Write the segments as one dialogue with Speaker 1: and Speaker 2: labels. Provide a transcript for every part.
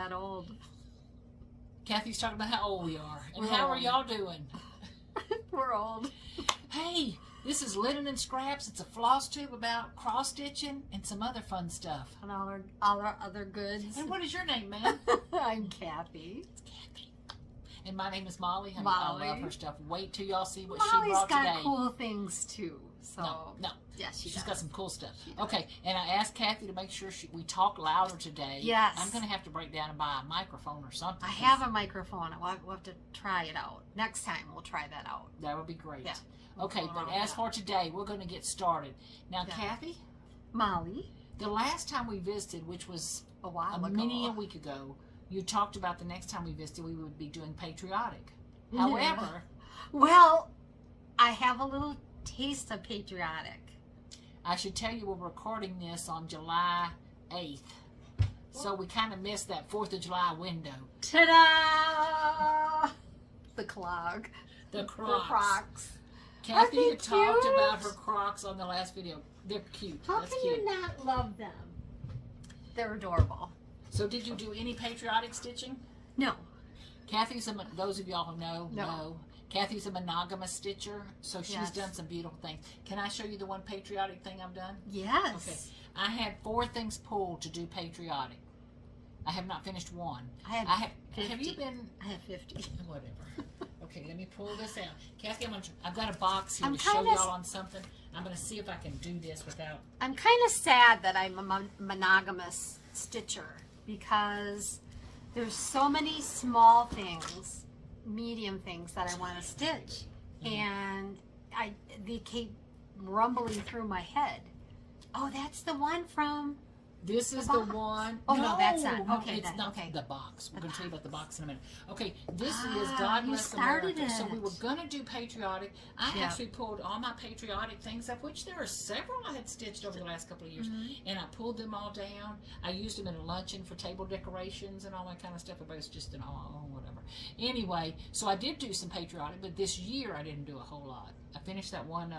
Speaker 1: that old.
Speaker 2: Kathy's talking about how old we are. And
Speaker 1: We're
Speaker 2: how
Speaker 1: old.
Speaker 2: are y'all doing?
Speaker 1: We're old.
Speaker 2: Hey, this is Linen and Scraps. It's a floss tube about cross stitching and some other fun stuff.
Speaker 1: And all our other goods.
Speaker 2: And what is your name, ma'am?
Speaker 1: I'm Kathy.
Speaker 2: It's Kathy. And my name is Molly. I
Speaker 1: Molly.
Speaker 2: love her stuff. Wait till y'all see what
Speaker 1: Molly's
Speaker 2: she brought
Speaker 1: got
Speaker 2: today.
Speaker 1: cool things too. So
Speaker 2: No.
Speaker 1: yeah, she's
Speaker 2: She's got some cool stuff.
Speaker 1: She does.
Speaker 2: Okay, and I asked Kathy to make sure we talk louder today.
Speaker 1: Yes.
Speaker 2: I'm going to have to break down and buy a microphone or something.
Speaker 1: I have a microphone. We'll have to try it out. Next time we'll try that out.
Speaker 2: That would be great.
Speaker 1: Yeah.
Speaker 2: Okay,
Speaker 1: We'll
Speaker 2: but
Speaker 1: roll
Speaker 2: as
Speaker 1: it
Speaker 2: for today, we're going to get started. Now,
Speaker 1: Yeah.
Speaker 2: Kathy,
Speaker 1: Molly,
Speaker 2: the last time we visited, which was
Speaker 1: a while
Speaker 2: a
Speaker 1: ago.
Speaker 2: week ago, you talked about the next time we visited, we would be doing patriotic.
Speaker 1: Yeah.
Speaker 2: However,
Speaker 1: Well, I have a little taste of patriotic.
Speaker 2: I should tell you we're recording this on July 8th. So we kind of missed that 4th of July window.
Speaker 1: Ta-da! The clog.
Speaker 2: The Crocs.
Speaker 1: The Crocs.
Speaker 2: Kathy
Speaker 1: Are they
Speaker 2: had talked
Speaker 1: cute?
Speaker 2: about her Crocs on the last video. They're cute.
Speaker 1: How
Speaker 2: That's
Speaker 1: can
Speaker 2: cute.
Speaker 1: you not love them? They're adorable.
Speaker 2: So did you do any patriotic stitching?
Speaker 1: No.
Speaker 2: Kathy's those of y'all who know,
Speaker 1: No.
Speaker 2: Kathy's a monogamous stitcher, so she's
Speaker 1: Yes.
Speaker 2: done some beautiful things. Can I show you the one patriotic thing I've done?
Speaker 1: Yes.
Speaker 2: Okay. I had 4 things pulled to do patriotic. I have not finished one.
Speaker 1: I had
Speaker 2: have
Speaker 1: 50.
Speaker 2: you been
Speaker 1: I have 50.
Speaker 2: whatever. Okay, let me pull this out. Kathy, I've got a box here
Speaker 1: I'm
Speaker 2: to show
Speaker 1: kinda
Speaker 2: y'all on something. I'm going to see if I can do this without.
Speaker 1: I'm kind of sad that I'm a monogamous stitcher because there's so many small things, medium things that I want to stitch, and they keep rumbling through my head. Oh, that's the one from.
Speaker 2: This is
Speaker 1: The
Speaker 2: the
Speaker 1: box.
Speaker 2: one.
Speaker 1: Oh, no, that's not. Okay,
Speaker 2: it's
Speaker 1: then,
Speaker 2: not
Speaker 1: okay.
Speaker 2: the box. We're
Speaker 1: The
Speaker 2: going to tell you about the
Speaker 1: box.
Speaker 2: box in a minute. Okay, this is
Speaker 1: Ah,
Speaker 2: God
Speaker 1: you
Speaker 2: Bless
Speaker 1: started
Speaker 2: America. So
Speaker 1: it.
Speaker 2: we were going to do patriotic. I
Speaker 1: Yeah.
Speaker 2: actually pulled all my patriotic things, of which there are several I had stitched over the last couple of years, and I pulled them all down. I used them in a luncheon for table decorations and all that kind of stuff. But it's just an whatever. Anyway, so I did do some patriotic, but this year I didn't do a whole lot. I finished that one.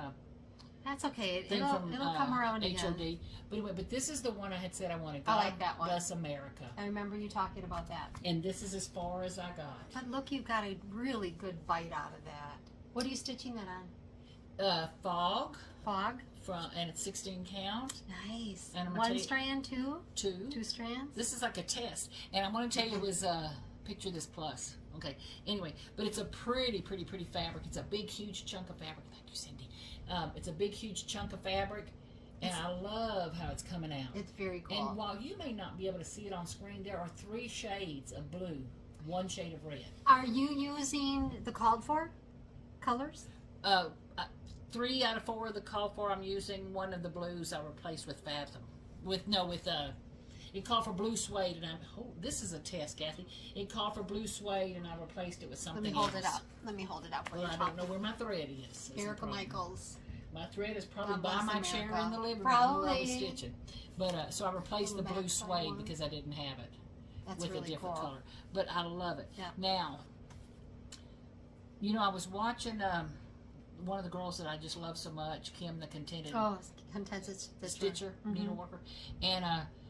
Speaker 1: That's okay.
Speaker 2: Thing
Speaker 1: It'll
Speaker 2: from
Speaker 1: come around
Speaker 2: HOD.
Speaker 1: again.
Speaker 2: But anyway, but this is the one I had said I wanted.
Speaker 1: I like that one.
Speaker 2: Bless America.
Speaker 1: I remember you talking about that.
Speaker 2: And this is as far as I got.
Speaker 1: But look, you got a really good bite out of that. What are you stitching that on?
Speaker 2: Fog
Speaker 1: Fog?
Speaker 2: and it's 16 count.
Speaker 1: Nice.
Speaker 2: And I'm gonna
Speaker 1: One
Speaker 2: tell you-
Speaker 1: strand, two?
Speaker 2: 2.
Speaker 1: 2 strands?
Speaker 2: This is like a test, and I'm going to tell you it was picture this plus. Okay. Anyway, but it's a pretty fabric. It's a big, huge chunk of fabric. Thank you, Cindy. It's a big, huge chunk of fabric, and I love how it's coming out.
Speaker 1: It's very cool.
Speaker 2: And while you may not be able to see it on screen, there are 3 shades of blue, 1 shade of red.
Speaker 1: Are you using the called for colors?
Speaker 2: 3 out of 4 of the called for I'm using. One of the blues I replaced with Fathom. It called for blue suede, and this is a test, Kathy. It called for blue suede, and I replaced it with something
Speaker 1: Let me hold
Speaker 2: else.
Speaker 1: it up. Let me hold it up.
Speaker 2: Well, I don't know where my thread is. the
Speaker 1: Miracle
Speaker 2: problem.
Speaker 1: Michaels.
Speaker 2: My thread is probably
Speaker 1: God
Speaker 2: by
Speaker 1: bless
Speaker 2: my
Speaker 1: America.
Speaker 2: chair in the living room
Speaker 1: Probably.
Speaker 2: where I was stitching. But so I replaced the
Speaker 1: Ooh,
Speaker 2: blue
Speaker 1: that's that
Speaker 2: suede
Speaker 1: one.
Speaker 2: because I didn't have it
Speaker 1: That's
Speaker 2: with
Speaker 1: really
Speaker 2: a different
Speaker 1: cool.
Speaker 2: color. But I love it.
Speaker 1: Yeah.
Speaker 2: Now, I was watching one of the girls that I just love so much, Kim the Contented
Speaker 1: Oh, contented
Speaker 2: Stitcher, needleworker, and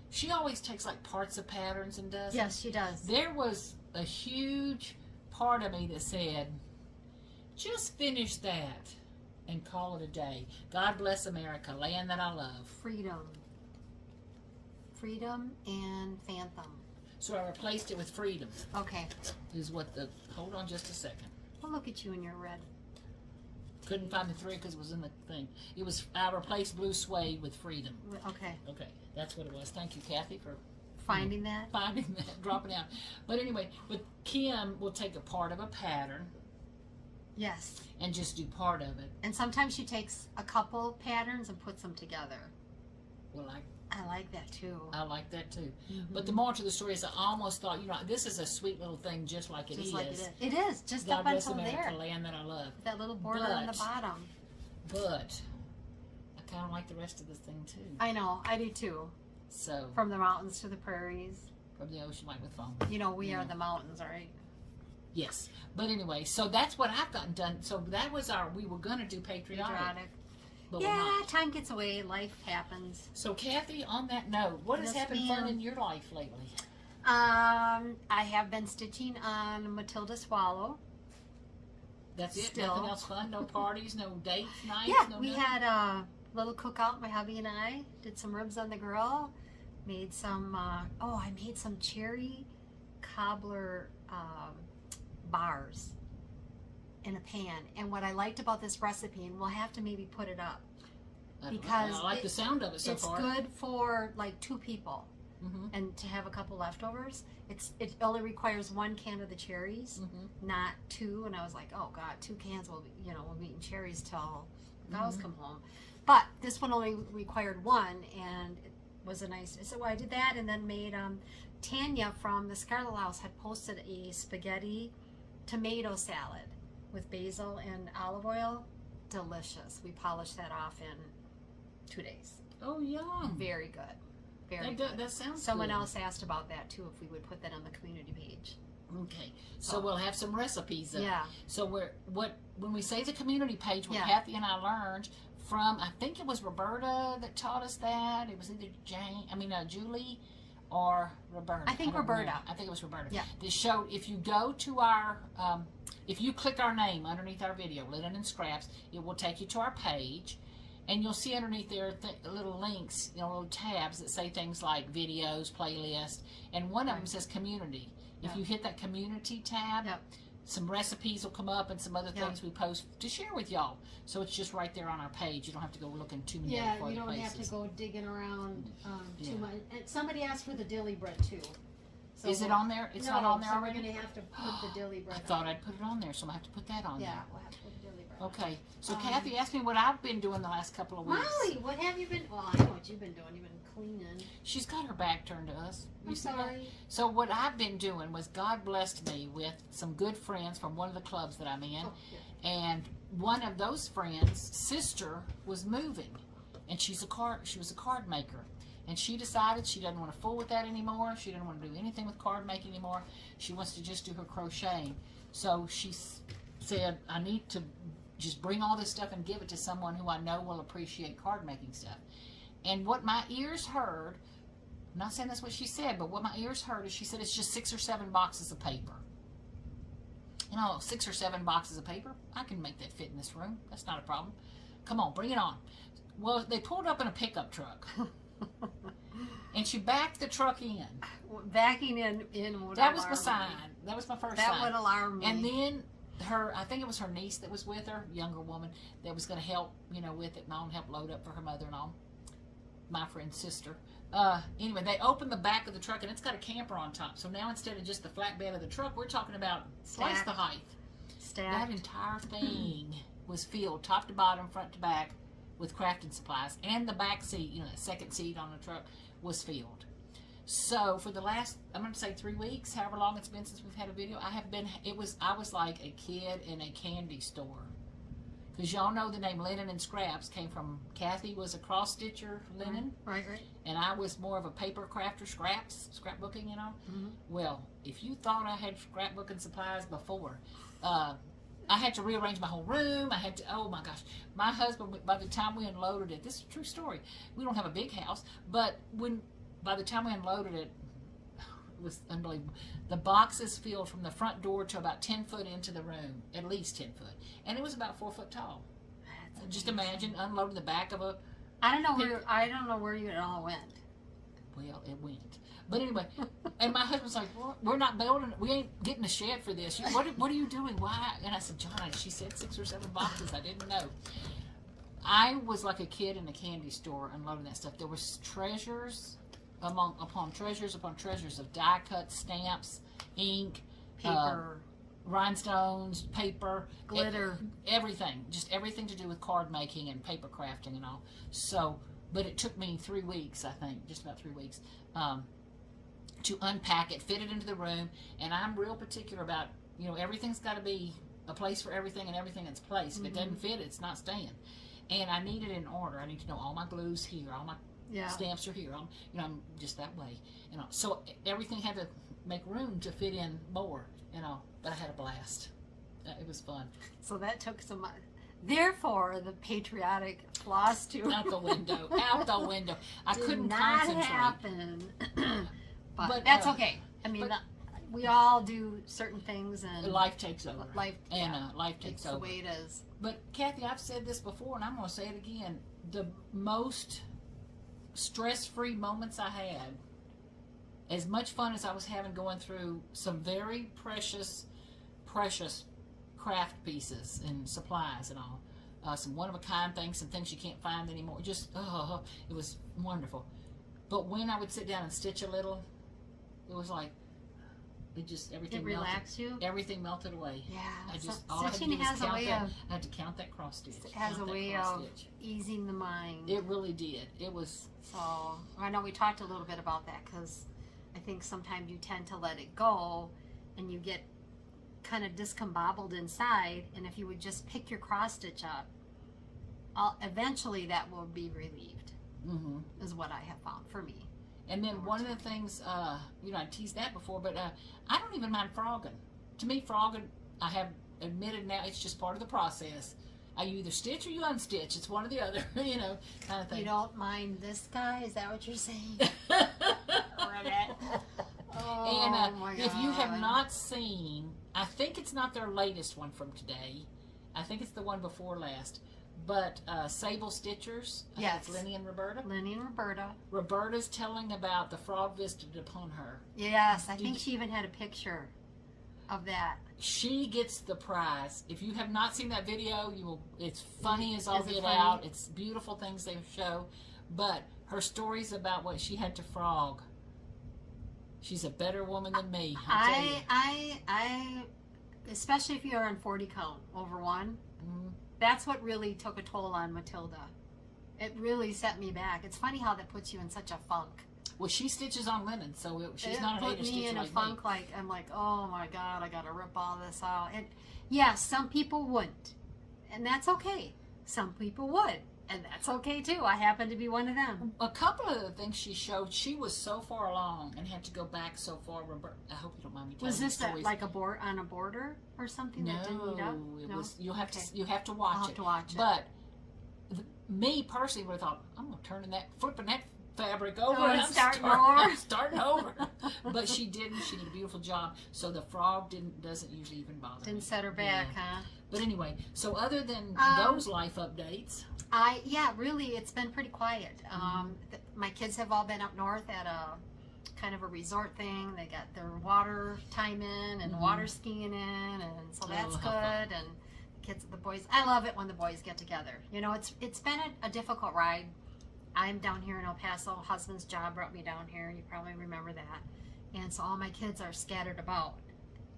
Speaker 2: she always takes like parts of patterns and does.
Speaker 1: Yes, she does.
Speaker 2: There was a huge part of me that said, just finish that and call it a day. God bless America, land that I love.
Speaker 1: Freedom. Freedom and Phantom.
Speaker 2: So I replaced it with Freedom.
Speaker 1: Okay.
Speaker 2: Hold on just a second.
Speaker 1: Well, look at you in your red.
Speaker 2: Couldn't find the thread because it was in the thing. I replaced blue suede with Freedom.
Speaker 1: Okay.
Speaker 2: Okay, that's what it was. Thank you, Kathy, for
Speaker 1: Finding that?
Speaker 2: finding that, dropping out. But anyway, Kim will take a part of a pattern
Speaker 1: Yes.
Speaker 2: and just do part of it.
Speaker 1: And sometimes she takes a couple patterns and puts them together.
Speaker 2: Well,
Speaker 1: I like that too.
Speaker 2: I like that too.
Speaker 1: Mm-hmm.
Speaker 2: But the moral to the story is I almost thought, this is a sweet little thing just like it
Speaker 1: Just
Speaker 2: is.
Speaker 1: like it is. It is. Just
Speaker 2: God
Speaker 1: up
Speaker 2: bless
Speaker 1: until
Speaker 2: America,
Speaker 1: there.
Speaker 2: land that I love.
Speaker 1: That little border on the
Speaker 2: But-
Speaker 1: bottom.
Speaker 2: But I kind of like the rest of this thing too.
Speaker 1: I know. I do too.
Speaker 2: So,
Speaker 1: From the mountains to the prairies.
Speaker 2: from the ocean like with foam.
Speaker 1: We are the mountains, right?
Speaker 2: Yes. But anyway, so that's what I've gotten done. So that was we were going to do patriotic. But we're
Speaker 1: Yeah,
Speaker 2: not.
Speaker 1: time gets away. Life happens.
Speaker 2: So Kathy, on that note, what has
Speaker 1: Yes,
Speaker 2: happened
Speaker 1: ma'am.
Speaker 2: fun in your life lately?
Speaker 1: I have been stitching on Matilda Swallow.
Speaker 2: That's it?
Speaker 1: Still.
Speaker 2: Nothing else fun? No parties, no dates, nights?
Speaker 1: Yeah,
Speaker 2: no
Speaker 1: we
Speaker 2: nothing?
Speaker 1: had a little cookout, my hubby and I. Did some ribs on the grill. Made some, I made some cherry cobbler bars in a pan. And what I liked about this recipe, and we'll have to maybe put it up, because
Speaker 2: I like the sound of it so
Speaker 1: it's
Speaker 2: far.
Speaker 1: good for like 2 people.
Speaker 2: Mm-hmm.
Speaker 1: And to have a couple leftovers. It only requires 1 can of the cherries, not 2. And I was like, oh God, 2 cans we'll be eating cherries till the cows come home. But this one only required 1, and it was a nice. So I did that, and then made Tanya from the Scarlet House had posted a spaghetti tomato salad with basil and olive oil. Delicious. We polished that off in 2 days.
Speaker 2: Oh, yum.
Speaker 1: Very good. Very good.
Speaker 2: That sounds
Speaker 1: Someone
Speaker 2: good.
Speaker 1: else asked about that too, if we would put that on the community page.
Speaker 2: Okay, so we'll have some recipes.
Speaker 1: Yeah.
Speaker 2: So when we say the community page, what
Speaker 1: Yeah.
Speaker 2: Kathy and I learned from, I think it was Roberta that taught us that. It was either Julie or Roberta.
Speaker 1: I think
Speaker 2: don't
Speaker 1: Roberta.
Speaker 2: remember. I think it was Roberta.
Speaker 1: Yeah.
Speaker 2: This showed, if you go to our, if you click our name underneath our video, Linen and Scraps, it will take you to our page. And you'll see underneath there little links, little tabs that say things like videos, playlist, and one of them says community. If you hit that community tab, some recipes will come up and some other things we post to share with y'all. So it's just right there on our page. You don't have to go looking too many other places.
Speaker 1: You don't have to go digging around too much. And somebody asked for the dilly bread too. So
Speaker 2: Is it on there? It's not on there already?
Speaker 1: We're going to have to put the dilly bread
Speaker 2: I thought I'd put it on there, so I'm going to have to put that on
Speaker 1: Yeah,
Speaker 2: there.
Speaker 1: we'll have to put the dilly bread.
Speaker 2: Okay, so Kathy asked me what I've been doing the last couple of weeks.
Speaker 1: Molly, what have you been? Well, I know what you've been doing. You've been cleaning.
Speaker 2: She's got her back turned to us.
Speaker 1: I'm
Speaker 2: see that?
Speaker 1: sorry.
Speaker 2: So what I've been doing was God blessed me with some good friends from one of the clubs that I'm in.
Speaker 1: Oh, yeah.
Speaker 2: And one of those friends' sister was moving, and she was a card maker. And she decided she doesn't want to fool with that anymore. She didn't want to do anything with card making anymore. She wants to just do her crocheting. So she said, I need to just bring all this stuff and give it to someone who I know will appreciate card making stuff. And what my ears heard, I'm not saying that's what she said, but what my ears heard is she said it's just 6 or 7 boxes of paper. 6 or 7 boxes of paper, I can make that fit in this room. That's not a problem. Come on, bring it on. Well, they pulled up in a pickup truck. And she backed the truck in.
Speaker 1: Backing in would
Speaker 2: That was
Speaker 1: alarm
Speaker 2: my sign.
Speaker 1: me.
Speaker 2: That was my first
Speaker 1: That
Speaker 2: sign.
Speaker 1: would alarm me.
Speaker 2: And then I think it was her niece that was with her, younger woman, that was going to help, with it and all, and help load up for her mother and all. My friend's sister. Anyway, they opened the back of the truck, and it's got a camper on top. So now instead of just the flatbed of the truck, we're talking about twice the height.
Speaker 1: Stacked.
Speaker 2: That entire thing was filled, top to bottom, front to back, with crafting supplies. And the back seat, that second seat on the truck, was filled. So for the last, I'm going to say 3 weeks, however long it's been since we've had a video, I was like a kid in a candy store. Because y'all know the name Linen and Scraps came from, Kathy was a cross stitcher linen.
Speaker 1: Right.
Speaker 2: And I was more of a paper crafter, scrapbooking,
Speaker 1: Mm-hmm.
Speaker 2: Well, if you thought I had scrapbooking supplies before, I had to rearrange my whole room. Oh my gosh. My husband, by the time we unloaded it, this is a true story. We don't have a big house, but by the time we unloaded it, it was unbelievable. The boxes filled from the front door to about 10 foot into the room, at least 10 foot. And it was about 4 foot tall. Just imagine unloading the back of a...
Speaker 1: I don't know where it all went.
Speaker 2: Well, it went. But anyway, and my husband's like, well, we're not building, we ain't getting a shed for this. What are you doing? Why? And I said, John, she said 6 or 7 boxes. I didn't know. I was like a kid in a candy store unloading that stuff. There was treasures upon treasures of die cut stamps, ink,
Speaker 1: Paper.
Speaker 2: Rhinestones, paper,
Speaker 1: Glitter.
Speaker 2: Everything. Just everything to do with card making and paper crafting and all. So, but it took me 3 weeks, I think, just about 3 weeks, to unpack it, fit it into the room. And I'm real particular about, everything's got to be a place for everything and everything in its place. If it doesn't fit, it's not staying. And I need it in order. I need to know all my glues here, all my stamps are here. I'm just that way. So everything had to make room to fit in more. But I had a blast. It was fun.
Speaker 1: So that took some. Therefore, the patriotic Flosstube
Speaker 2: Out the window. Out the window. I couldn't
Speaker 1: not
Speaker 2: concentrate.
Speaker 1: happen. but
Speaker 2: But,
Speaker 1: that's okay. I mean,
Speaker 2: But
Speaker 1: we all do certain things, and
Speaker 2: life takes over.
Speaker 1: Life
Speaker 2: Takes
Speaker 1: it's
Speaker 2: over.
Speaker 1: the way it is.
Speaker 2: But Kathy, I've said this before, and I'm going to say it again. The most stress-free moments I had, as much fun as I was having going through some very precious craft pieces and supplies and all, some one-of-a-kind things, some things you can't find anymore. Just, it was wonderful. But when I would sit down and stitch a little, it was like, everything
Speaker 1: relaxed you?
Speaker 2: Everything melted away.
Speaker 1: Yeah.
Speaker 2: All I had to
Speaker 1: Stitching
Speaker 2: do was
Speaker 1: has a
Speaker 2: count
Speaker 1: way
Speaker 2: that.
Speaker 1: of...
Speaker 2: I had to count that cross stitch.
Speaker 1: It has a way of easing the mind.
Speaker 2: It really did. It was...
Speaker 1: So, I know we talked a little bit about that, because I think sometimes you tend to let it go, and you get kind of discombobbled inside, and if you would just pick your cross stitch up, eventually that will be relieved, is what I have found for me.
Speaker 2: And then one of the things, I teased that before, but I don't even mind frogging. To me, frogging, I have admitted now, it's just part of the process. You either stitch or you unstitch. It's one or the other, kind of thing.
Speaker 1: You don't mind this guy? Is that what you're saying?
Speaker 2: And if you have not seen, I think it's not their latest one from today. I think it's the one before last. But Sable Stitchers,
Speaker 1: yes,
Speaker 2: it's Lenny and Roberta.
Speaker 1: Lenny and Roberta.
Speaker 2: Roberta's telling about the frog visited upon her.
Speaker 1: Yes, I think she even had a picture of that.
Speaker 2: She gets the prize. If you have not seen that video, you will. It's funny as all get out. It's beautiful things they show, but her stories about what she had to frog. She's a better woman than me.
Speaker 1: I especially if you're on 40 count over one. That's what really took a toll on Matilda. It really set me back. It's funny how that puts you in such a funk.
Speaker 2: Well, she stitches on linen, so she's not an
Speaker 1: hater stitcher. Put me in a funk. Like I'm like, oh my god, I gotta rip all this out. And yes, some people wouldn't, and that's okay. Some people would, and that's okay too. I happen to be one of them.
Speaker 2: A couple of the things she showed, she was so far along and had to go back so far. I hope you don't mind me telling you.
Speaker 1: Was this like on a border or something that didn't meet up?
Speaker 2: It was. You have to watch it.
Speaker 1: I'll have to watch it.
Speaker 2: But me personally would have thought, I'm gonna turn flipping that fabric over
Speaker 1: and I'm
Speaker 2: starting over. But she didn't. She did a beautiful job. So the frog doesn't usually even bother.
Speaker 1: Didn't set her back, huh?
Speaker 2: But anyway, so other than those life updates,
Speaker 1: really, it's been pretty quiet. My kids have all been up north at a kind of a resort thing. They got their water time in and water skiing in, and so that's good. And the boys, I love it when the boys get together. It's been a difficult ride. I'm down here in El Paso. Husband's job brought me down here. You probably remember that. And so all my kids are scattered about.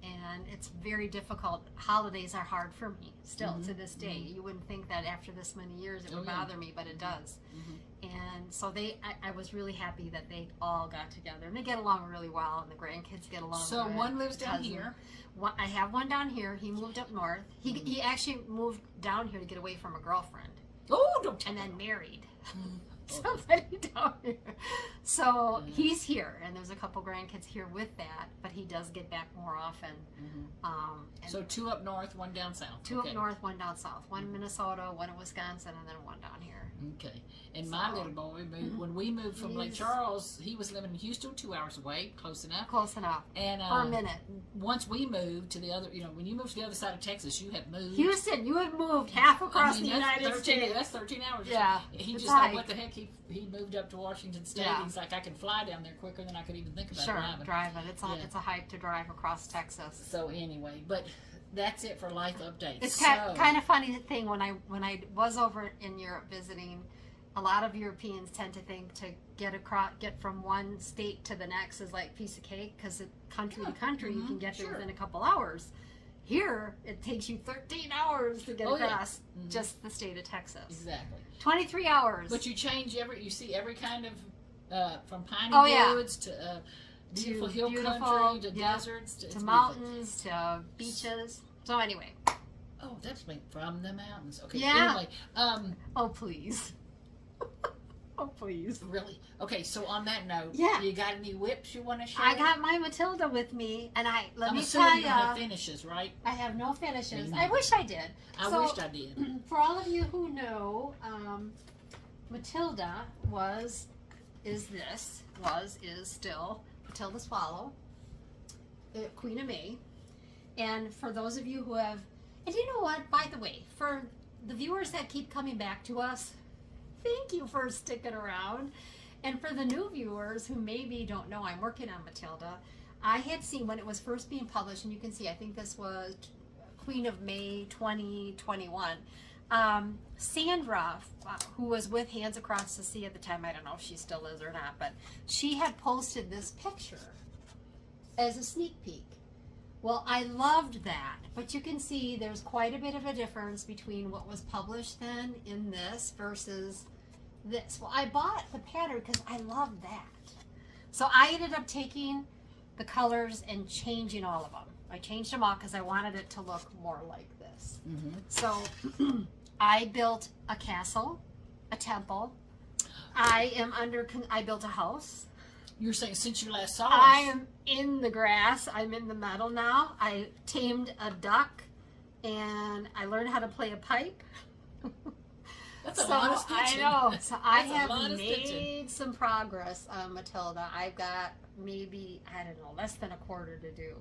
Speaker 1: And it's very difficult. Holidays are hard for me still to this day. You wouldn't think that after this many years it would bother me, but it does. And so I was really happy that they all got together. And they get along really well, and the grandkids get along.
Speaker 2: So one lives down here.
Speaker 1: I have one down here. He moved up north. He actually moved down here to get away from a girlfriend.
Speaker 2: Oh, don't tell
Speaker 1: me. And then married. Somebody down here. So he's here, and there's a couple grandkids here with that, but he does get back more often.
Speaker 2: So 2 up north, 1 down south.
Speaker 1: 2 up north, 1 down south. 1 in Minnesota, 1 in Wisconsin, and then 1 down here.
Speaker 2: Okay. And my little boy moved, when we moved from Lake Charles, he was living in Houston, 2 hours away, close enough.
Speaker 1: Close enough.
Speaker 2: And
Speaker 1: for a minute.
Speaker 2: Once we moved to the other, when you moved to the other side of Texas, you had moved.
Speaker 1: Houston, you had moved half across the United States.
Speaker 2: That's 13 hours.
Speaker 1: Yeah.
Speaker 2: He just thought, what the heck? He moved up to Washington State. Yeah. He's like, I can fly down there quicker than I could even think about driving. It's a hike to drive across Texas. So anyway, but that's it for life updates.
Speaker 1: It's kind of funny thing when I was over in Europe visiting. A lot of Europeans tend to think to get from one state to the next is like a piece of cake, because country to country you can get there within a couple hours. Here, it takes you 13 hours to get across just the state of Texas.
Speaker 2: Exactly.
Speaker 1: 23 hours.
Speaker 2: But you see every kind of, from piney woods to beautiful hill country to deserts to
Speaker 1: mountains to beaches. So anyway.
Speaker 2: Oh, that's from the mountains. Okay.
Speaker 1: Yeah.
Speaker 2: Anyway.
Speaker 1: Oh, please. Oh, please.
Speaker 2: Really? Okay, so on that note, you got any whips you want to share?
Speaker 1: I got my Matilda with me, and let me
Speaker 2: tell
Speaker 1: tell
Speaker 2: you. Have finishes, right?
Speaker 1: I have no finishes. I wish I did.
Speaker 2: I wished I did.
Speaker 1: For all of you who know, Matilda is still Matilda Swallow. Queen of May. And for those of you who have, and you know what, by the way, for the viewers that keep coming back to us, thank you for sticking around. And for the new viewers who maybe don't know, I'm working on Matilda. I had seen when it was first being published, and you can see, I think this was Queen of May 2021. Sandra, who was with Hands Across the Sea at the time, I don't know if she still is or not, but she had posted this picture as a sneak peek. Well, I loved that, but you can see there's quite a bit of a difference between what was published then in this versus this. Well, I bought the pattern because I love that. So I ended up taking the colors and changing all of them. I changed them all because I wanted it to look more like this. So I built a castle, a temple. I built a house.
Speaker 2: You're saying since you last saw us.
Speaker 1: I am in the grass. I'm in the meadow now. I tamed a duck, and I learned how to play a pipe.
Speaker 2: That's a lot of stitching.
Speaker 1: I know. So I have
Speaker 2: made
Speaker 1: made some progress on Matilda. I've got maybe, I don't know, less than a quarter to do.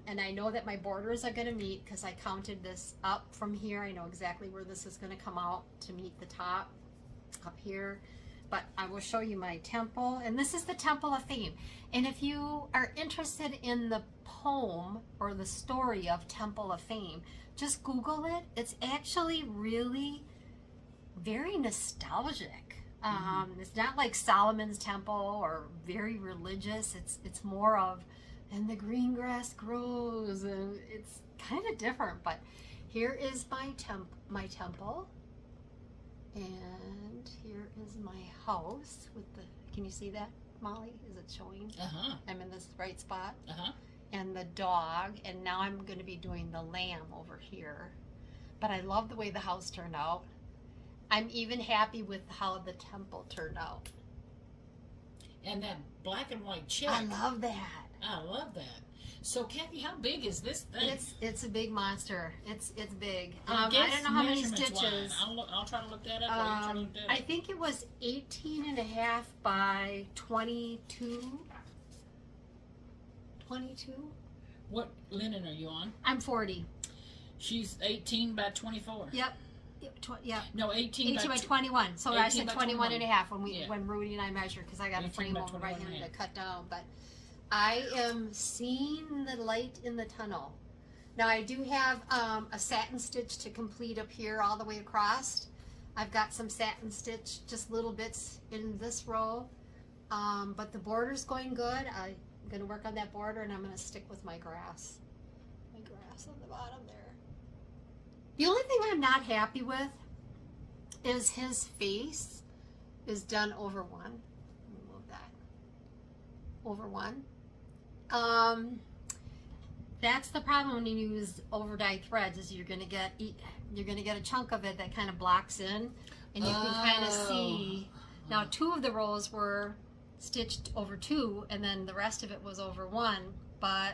Speaker 1: And I know that my borders are going to meet because I counted this up from here. I know exactly where this is going to come out to meet the top up here. But I will show you my temple, and this is the Temple of Fame. And if you are interested in the poem or the story of Temple of Fame, just Google it. It's actually really very nostalgic. It's not like Solomon's Temple or very religious. It's more of, and the green grass grows, and it's kind of different. But here is my temple. And here is my house with the, can you see that, Molly? Is it showing? I'm in this right spot. And the dog, and now I'm going to be doing the lamb over here. But I love the way the house turned out. I'm even happy with how the temple turned out.
Speaker 2: And that black and white check.
Speaker 1: I love that.
Speaker 2: I love that. So, Kathy, how big is this thing?
Speaker 1: It's a big monster. It's big.
Speaker 2: I
Speaker 1: I don't know how many
Speaker 2: measurements
Speaker 1: stitches.
Speaker 2: I'll try to look that up. While you try to look that
Speaker 1: I
Speaker 2: up.
Speaker 1: think it was 18.5 by 22. 22?
Speaker 2: What linen are you on?
Speaker 1: I'm 40.
Speaker 2: She's 18 by 24.
Speaker 1: Yep. Yep.
Speaker 2: No, 18
Speaker 1: by
Speaker 2: by
Speaker 1: 21. So I
Speaker 2: 18
Speaker 1: said
Speaker 2: by
Speaker 1: 21 and a half when
Speaker 2: Yeah.
Speaker 1: when Rudy and I measured because I got a
Speaker 2: 18
Speaker 1: frame
Speaker 2: by
Speaker 1: over right
Speaker 2: 21
Speaker 1: here
Speaker 2: and
Speaker 1: to
Speaker 2: a
Speaker 1: cut down. But I am seeing the light in the tunnel. Now I do have a satin stitch to complete up here all the way across. I've got some satin stitch, just little bits in this row. But the border's going good. I'm going to work on that border, and I'm going to stick with my grass. My grass on the bottom there. The only thing I'm not happy with is his face is done over one. Let me move that. Over one. That's the problem when you use over dyed threads, is you're gonna get a chunk of it that kind of blocks in, and you can kind of see. Now 2 of the rows were stitched over 2, and then the rest of it was over 1, but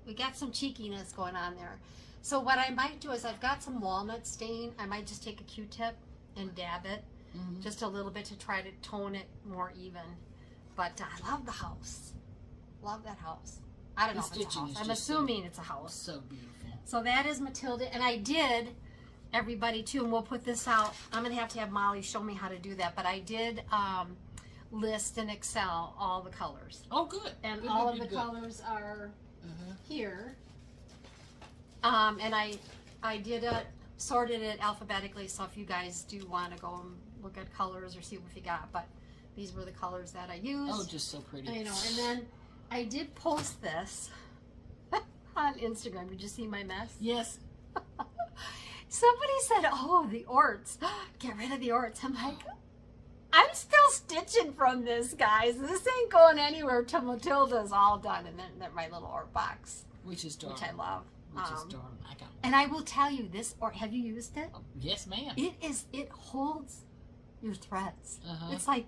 Speaker 1: we got some cheekiness going on there. So what I might do is, I've got some walnut stain. I might just take a Q-tip and dab it just a little bit to try to tone it more even. But I love the house. Love that house. I don't know if it's a house. I'm assuming it's a house.
Speaker 2: So beautiful.
Speaker 1: So that is Matilda. And I did, everybody too, and we'll put this out. I'm going to have Molly show me how to do that. But I did list in Excel all the colors.
Speaker 2: Oh, good.
Speaker 1: And
Speaker 2: good,
Speaker 1: all
Speaker 2: good,
Speaker 1: of the
Speaker 2: good.
Speaker 1: colors are here. And I did sorted it alphabetically, so if you guys do want to go and look at colors or see what you got, but these were the colors that I used.
Speaker 2: Oh, just so pretty.
Speaker 1: I know. And then I did post this on Instagram. Did you see my mess?
Speaker 2: Yes.
Speaker 1: Somebody said, "Oh, the orts. Get rid of the orts." I'm like, I'm still stitching from this, guys. This ain't going anywhere till Matilda's all done, and then my little ort box,
Speaker 2: Which is darling.
Speaker 1: which I love.
Speaker 2: Which is darling. I got one.
Speaker 1: And I will tell you this, or have you used it?
Speaker 2: Yes, ma'am.
Speaker 1: It holds your threads.
Speaker 2: Uh-huh.
Speaker 1: It's like,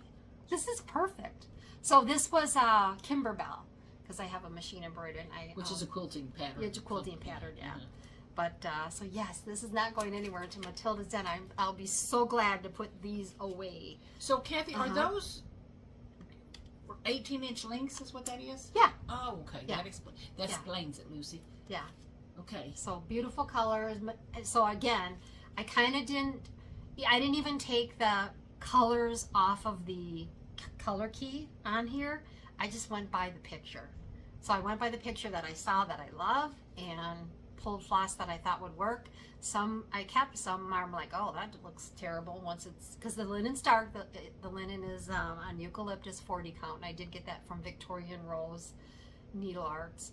Speaker 1: this is perfect. So this was Kimberbell, because I have a machine embroidered.
Speaker 2: Which is a quilting pattern.
Speaker 1: It's a quilting pattern, yeah.
Speaker 2: Uh-huh.
Speaker 1: But, so yes, this is not going anywhere until Matilda's done. I'll be so glad to put these away.
Speaker 2: So, Kathy, are those 18-inch lengths is what that is?
Speaker 1: Yeah.
Speaker 2: Oh, okay.
Speaker 1: Yeah.
Speaker 2: That explains it, Lucy.
Speaker 1: Yeah.
Speaker 2: Okay.
Speaker 1: So beautiful colors. So again, I didn't even take the colors off of the color key on here. I just went by the picture. So I went by the picture that I saw that I love and pulled floss that I thought would work. Some I kept, some I'm like, oh, that looks terrible once it's, because the linen's dark, the linen is on eucalyptus 40 count, and I did get that from Victorian Rose Needle Arts.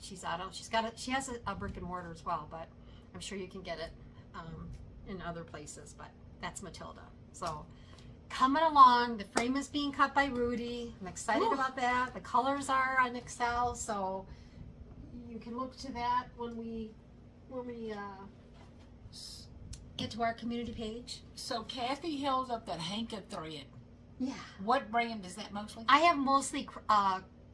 Speaker 1: She has a brick and mortar as well, but I'm sure you can get it in other places, but that's Matilda. So coming along, the frame is being cut by Rudy. I'm excited about that. The colors are on Excel, so you can look to that when we get to our community page.
Speaker 2: So Kathy held up that Hanka thread.
Speaker 1: Yeah.
Speaker 2: What brand is that mostly?
Speaker 1: I have mostly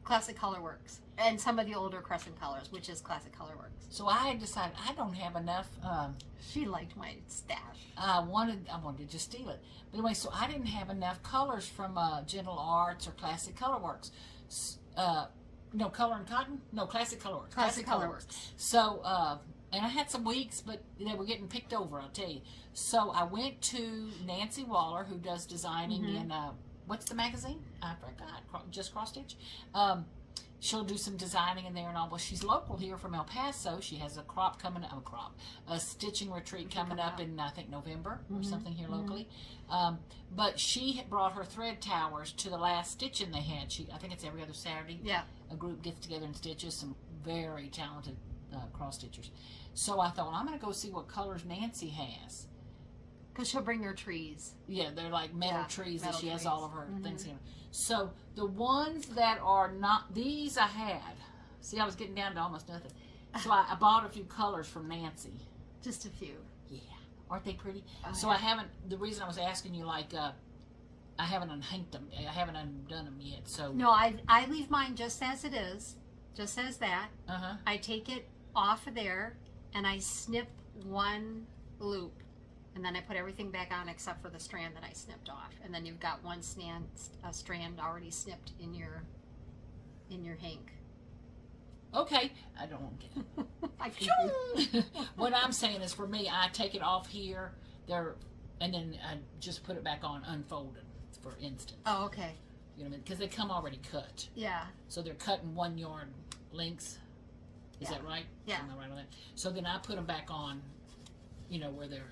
Speaker 1: Classic Colorworks and some of the older Crescent colors, which is Classic Colorworks.
Speaker 2: So I had decided I don't have enough.
Speaker 1: She liked my stash.
Speaker 2: I wanted to just steal it. But anyway, so I didn't have enough colors from Gentle Arts or Classic Colorworks. No, Color and Cotton? No, Classic Colorworks.
Speaker 1: Classic Colorworks.
Speaker 2: So, and I had some weeks, but they were getting picked over, I'll tell you. So I went to Nancy Waller, who does designing in, what's the magazine? I forgot. Just Cross Stitch. She'll do some designing in there and all. Well, she's local here from El Paso. She has a a stitching retreat coming up in, I think, November or something here locally. But she had brought her thread towers to the last stitching they had. I think it's every other Saturday.
Speaker 1: Yeah.
Speaker 2: A group gets together and stitches, some very talented cross stitchers. So I thought, well, I'm going to go see what colors Nancy has.
Speaker 1: Because she'll bring her trees.
Speaker 2: Yeah, they're like metal trees that she has
Speaker 1: trees.
Speaker 2: all of her things in. So the ones that are not, these I had. See, I was getting down to almost nothing. So I bought a few colors from Nancy.
Speaker 1: Just a few.
Speaker 2: Yeah. Aren't they pretty?
Speaker 1: Oh,
Speaker 2: so
Speaker 1: yeah.
Speaker 2: I haven't, the reason I was asking you, like, I haven't unhanked them. I haven't undone them yet. So
Speaker 1: No, I leave mine just as it is. Just as that. I take it off of there and I snip one loop. And then I put everything back on except for the strand that I snipped off. And then you've got one strand already snipped in your hank.
Speaker 2: Okay. I don't want to get it.
Speaker 1: I can
Speaker 2: What I'm saying is, for me, I take it off here, and then I just put it back on unfolded, for instance.
Speaker 1: Oh, okay.
Speaker 2: You know what I mean? Because they come already cut.
Speaker 1: Yeah.
Speaker 2: So they're cut in 1 yard lengths. Is that right?
Speaker 1: Yeah.
Speaker 2: Am I right on that? So then I put them back on, where they're.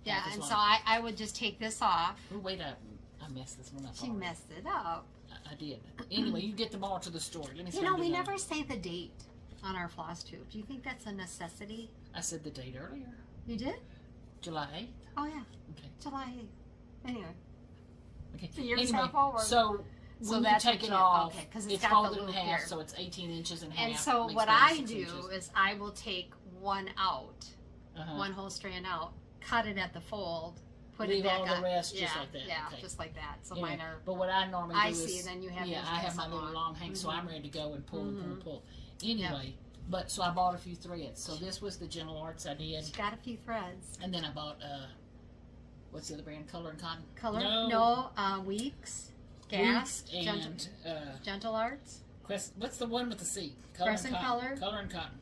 Speaker 1: Yeah, and so I would just take this off.
Speaker 2: Oh, wait up. I messed this one up.
Speaker 1: She messed it up.
Speaker 2: I did. Anyway, you get them all to the store. Let me see.
Speaker 1: We never say the date on our Flosstube. Do you think that's a necessity?
Speaker 2: I said the date earlier.
Speaker 1: You did?
Speaker 2: July 8th.
Speaker 1: Oh, yeah.
Speaker 2: Okay.
Speaker 1: July 8th. Anyway.
Speaker 2: Okay.
Speaker 1: So you're
Speaker 2: anyway,
Speaker 1: so forward.
Speaker 2: So when you take it off,
Speaker 1: okay, 'cause
Speaker 2: it's
Speaker 1: got
Speaker 2: folded
Speaker 1: the
Speaker 2: in
Speaker 1: loop
Speaker 2: half,
Speaker 1: here.
Speaker 2: so it's 18 inches in half.
Speaker 1: And so
Speaker 2: makes
Speaker 1: what I
Speaker 2: 36
Speaker 1: do
Speaker 2: inches.
Speaker 1: is I will take one out, one whole strand out, cut it at the fold, put
Speaker 2: leave
Speaker 1: it back
Speaker 2: all
Speaker 1: on.
Speaker 2: the rest just like that.
Speaker 1: Yeah,
Speaker 2: Okay.
Speaker 1: just like that. So
Speaker 2: Anyway,
Speaker 1: mine are.
Speaker 2: But what I normally do
Speaker 1: I
Speaker 2: is,
Speaker 1: see. Then you have.
Speaker 2: yeah,
Speaker 1: yours
Speaker 2: I have
Speaker 1: nice
Speaker 2: my
Speaker 1: and
Speaker 2: little long hang, so I'm ready to go and pull and pull. Anyway, but so I bought a few threads. So this was the Gentle Arts I did,
Speaker 1: She got a few threads.
Speaker 2: and then I bought what's the other brand? Color and Cotton.
Speaker 1: Color?
Speaker 2: No.
Speaker 1: Weeks. Gas.
Speaker 2: Weeks and
Speaker 1: Gentle Arts.
Speaker 2: what's the one with the C?
Speaker 1: Crescent
Speaker 2: and
Speaker 1: Color?
Speaker 2: Color and Cotton.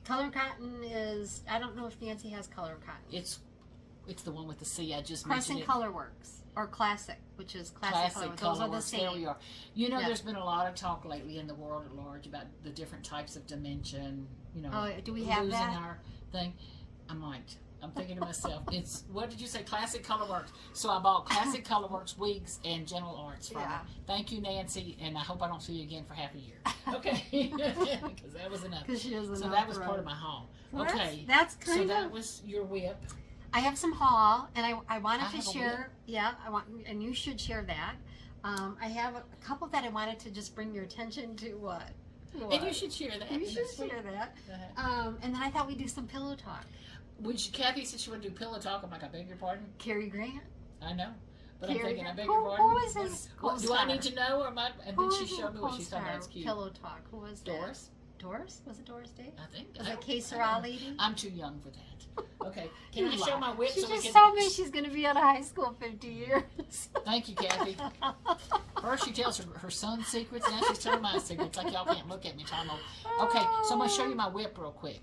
Speaker 1: Color and Cotton is. I don't know if Nancy has Color and Cotton.
Speaker 2: It's the one with the C. I just
Speaker 1: Crescent
Speaker 2: mentioned it.
Speaker 1: Colorworks or Classic, which is Classic Colorworks. Those are the same.
Speaker 2: There we are. There's been a lot of talk lately in the world at large about the different types of dimension.
Speaker 1: Oh, do we have
Speaker 2: losing
Speaker 1: that?
Speaker 2: our thing. I'm thinking to myself, it's, what did you say? Classic Colorworks. So I bought Classic Colorworks wigs and Gentle Arts from her. Thank you, Nancy, and I hope I don't see you again for half a year. Okay, because that was enough.
Speaker 1: Because she doesn't.
Speaker 2: So that was part of my haul.
Speaker 1: Well,
Speaker 2: okay,
Speaker 1: that's kind of.
Speaker 2: So that was your whip.
Speaker 1: I have some haul, and I wanted
Speaker 2: I
Speaker 1: to
Speaker 2: have a
Speaker 1: share. Yeah, and you should share that. I have a couple that I wanted to just bring your attention to. What?
Speaker 2: And you should share that.
Speaker 1: You should share that. And then I thought we'd do some pillow talk.
Speaker 2: Kathy said she would do pillow talk. I'm like, I beg your pardon?
Speaker 1: Carrie Grant.
Speaker 2: I know. But
Speaker 1: Carrie
Speaker 2: I'm thinking,
Speaker 1: Grant.
Speaker 2: I beg your pardon?
Speaker 1: Who is his
Speaker 2: do I need to know? Or am I, and then she showed me what she thought. That's cute.
Speaker 1: Pillow talk. Who was that?
Speaker 2: Doris?
Speaker 1: Doris? Was it Doris Day?
Speaker 2: I think.
Speaker 1: Was it Que Sera lady?
Speaker 2: I'm too young for that. Okay, can I show my whip?
Speaker 1: She
Speaker 2: so we
Speaker 1: just
Speaker 2: can...
Speaker 1: told me she's going to be out of high school 50 years.
Speaker 2: Thank you, Kathy. First she tells her son's secrets, now she's telling my secrets. Like y'all can't look at me, Tom. Okay, so I'm going to show you my whip real quick.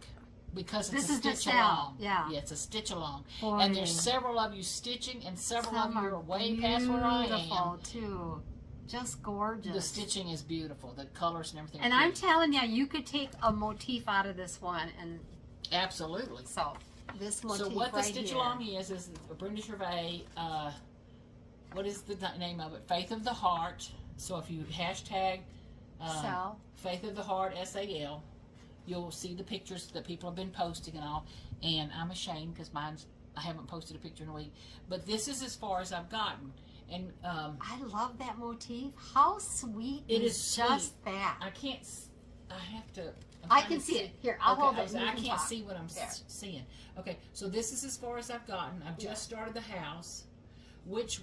Speaker 2: Because it's a stitch along.
Speaker 1: Yeah.
Speaker 2: Yeah, it's a stitch along.
Speaker 1: Boy.
Speaker 2: And there's several of you stitching, and several of you are way past where I am.
Speaker 1: Beautiful, too. Just gorgeous.
Speaker 2: The stitching is beautiful. The colors and everything.
Speaker 1: And I'm telling you, you could take a motif out of this one. And
Speaker 2: absolutely.
Speaker 1: So, this motif
Speaker 2: So what the
Speaker 1: right
Speaker 2: stitch
Speaker 1: here.
Speaker 2: along is Brenda Gervais, what is the name of it? Faith of the Heart. So if you hashtag Faith of the Heart, SAL, you'll see the pictures that people have been posting and all. And I'm ashamed because I haven't posted a picture in a week. But this is as far as I've gotten. And
Speaker 1: I love that motif. How sweet
Speaker 2: it
Speaker 1: is just that?
Speaker 2: I can't. I have to.
Speaker 1: I can see it. Here, I'll hold it.
Speaker 2: I can't see what I'm seeing. Okay, so this is as far as I've gotten. I've just started the house, which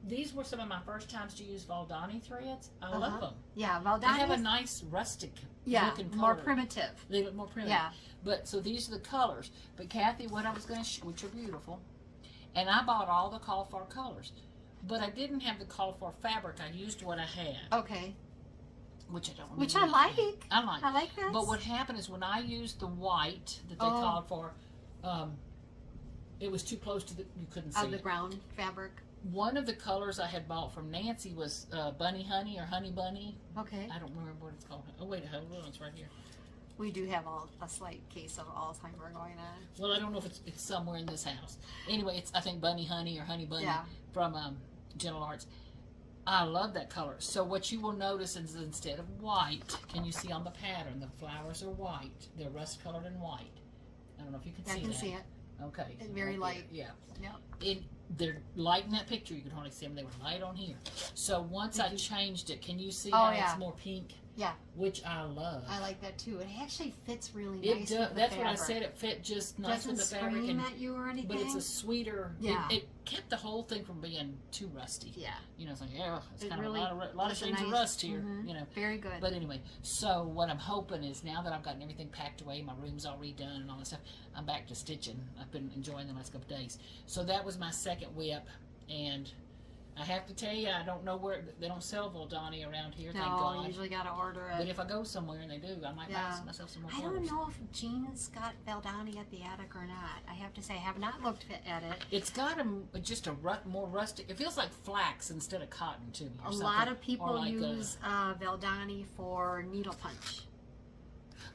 Speaker 2: these were some of my first times to use Valdani threads. I love them.
Speaker 1: Yeah, Valdani.
Speaker 2: They have a nice rustic looking color.
Speaker 1: More primitive.
Speaker 2: They look more primitive.
Speaker 1: Yeah.
Speaker 2: But so these are the colors. But Kathy, what I was going to which are beautiful, and I bought all the call for colors. But I didn't have the call for fabric. I used what I had.
Speaker 1: Okay.
Speaker 2: Which I don't remember.
Speaker 1: Which I like.
Speaker 2: I
Speaker 1: like that.
Speaker 2: But what happened is when I used the white that they called for, it was too close to you couldn't see
Speaker 1: the ground fabric.
Speaker 2: One of the colors I had bought from Nancy was Bunny Honey or Honey Bunny.
Speaker 1: Okay.
Speaker 2: I don't remember what it's called. Oh, wait, hold on. It's right here.
Speaker 1: We do have a slight case of Alzheimer's going on.
Speaker 2: Well, I don't know if it's somewhere in this house. Anyway, it's I think Bunny Honey or Honey Bunny from Gentle Arts. I love that color. So what you will notice is instead of white, can you see on the pattern, the flowers are white. They're rust colored and white. I don't know if you can see that.
Speaker 1: I can see it.
Speaker 2: Okay.
Speaker 1: And very light.
Speaker 2: Yeah.
Speaker 1: Yep.
Speaker 2: They're light in that picture. You can hardly see them. They were light on here. So once I changed it, can you see how it's more pink?
Speaker 1: Yeah.
Speaker 2: Which I love.
Speaker 1: I like that too. It actually fits really
Speaker 2: It
Speaker 1: nice.
Speaker 2: does. That's what I said. It fit just nice with the fabric.
Speaker 1: Doesn't scream at you or anything.
Speaker 2: But it's a sweeter.
Speaker 1: Yeah.
Speaker 2: It kept the whole thing from being too rusty.
Speaker 1: Yeah.
Speaker 2: You know, it's like it's kind
Speaker 1: really
Speaker 2: of a lot of shades of rust here. You know.
Speaker 1: Very good.
Speaker 2: But anyway, so what I'm hoping is now that I've gotten everything packed away, my room's all redone and all that stuff, I'm back to stitching. I've been enjoying the last couple of days. So that was my second whip, and I have to tell you, I don't know where they don't sell Valdani around here. Thank God.
Speaker 1: No, usually got to order it.
Speaker 2: But if I go somewhere and they do, I might buy myself some more.
Speaker 1: I don't know if Jean's got Valdani at the attic or not. I have to say, I have not looked at it.
Speaker 2: It's got just a more rustic. It feels like flax instead of cotton to me.
Speaker 1: A lot of people use Valdani for needle punch.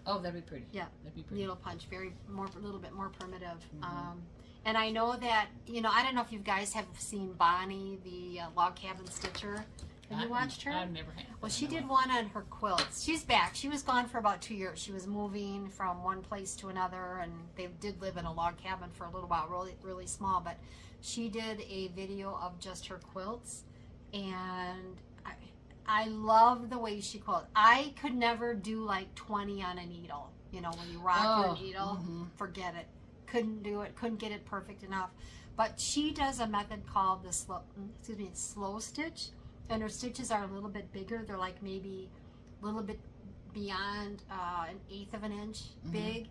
Speaker 2: Oh, that'd be pretty.
Speaker 1: Yeah,
Speaker 2: that'd be pretty.
Speaker 1: Needle punch, a little bit more primitive. And I know that, I don't know if you guys have seen Bonnie, the log cabin stitcher. Have you watched her?
Speaker 2: I've never had.
Speaker 1: Well, she did one on her quilts. She's back. She was gone for about 2 years. She was moving from one place to another, and they did live in a log cabin for a little while, really, really small. But she did a video of just her quilts, and I love the way she quilts. I could never do like 20 on a needle. When you rock your needle, forget it. Couldn't do it, couldn't get it perfect enough. But she does a method called the slow stitch, and her stitches are a little bit bigger. They're like maybe a little bit beyond 1/8 of an inch big,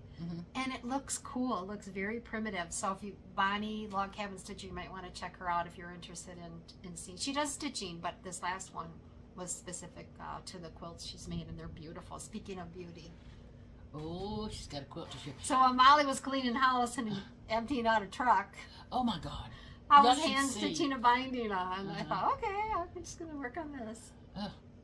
Speaker 1: and it looks cool. It looks very primitive. So if you Bonnie Log Cabin Stitcher, you might want to check her out if you're interested in seeing. She does stitching, but this last one was specific to the quilts she's made, and they're beautiful. Speaking of beauty.
Speaker 2: Oh, she's got a quilt to show.
Speaker 1: So when Molly was cleaning house and emptying out a truck,
Speaker 2: oh my God,
Speaker 1: I was hand stitching a binding on. I thought, okay, I'm just gonna work on this.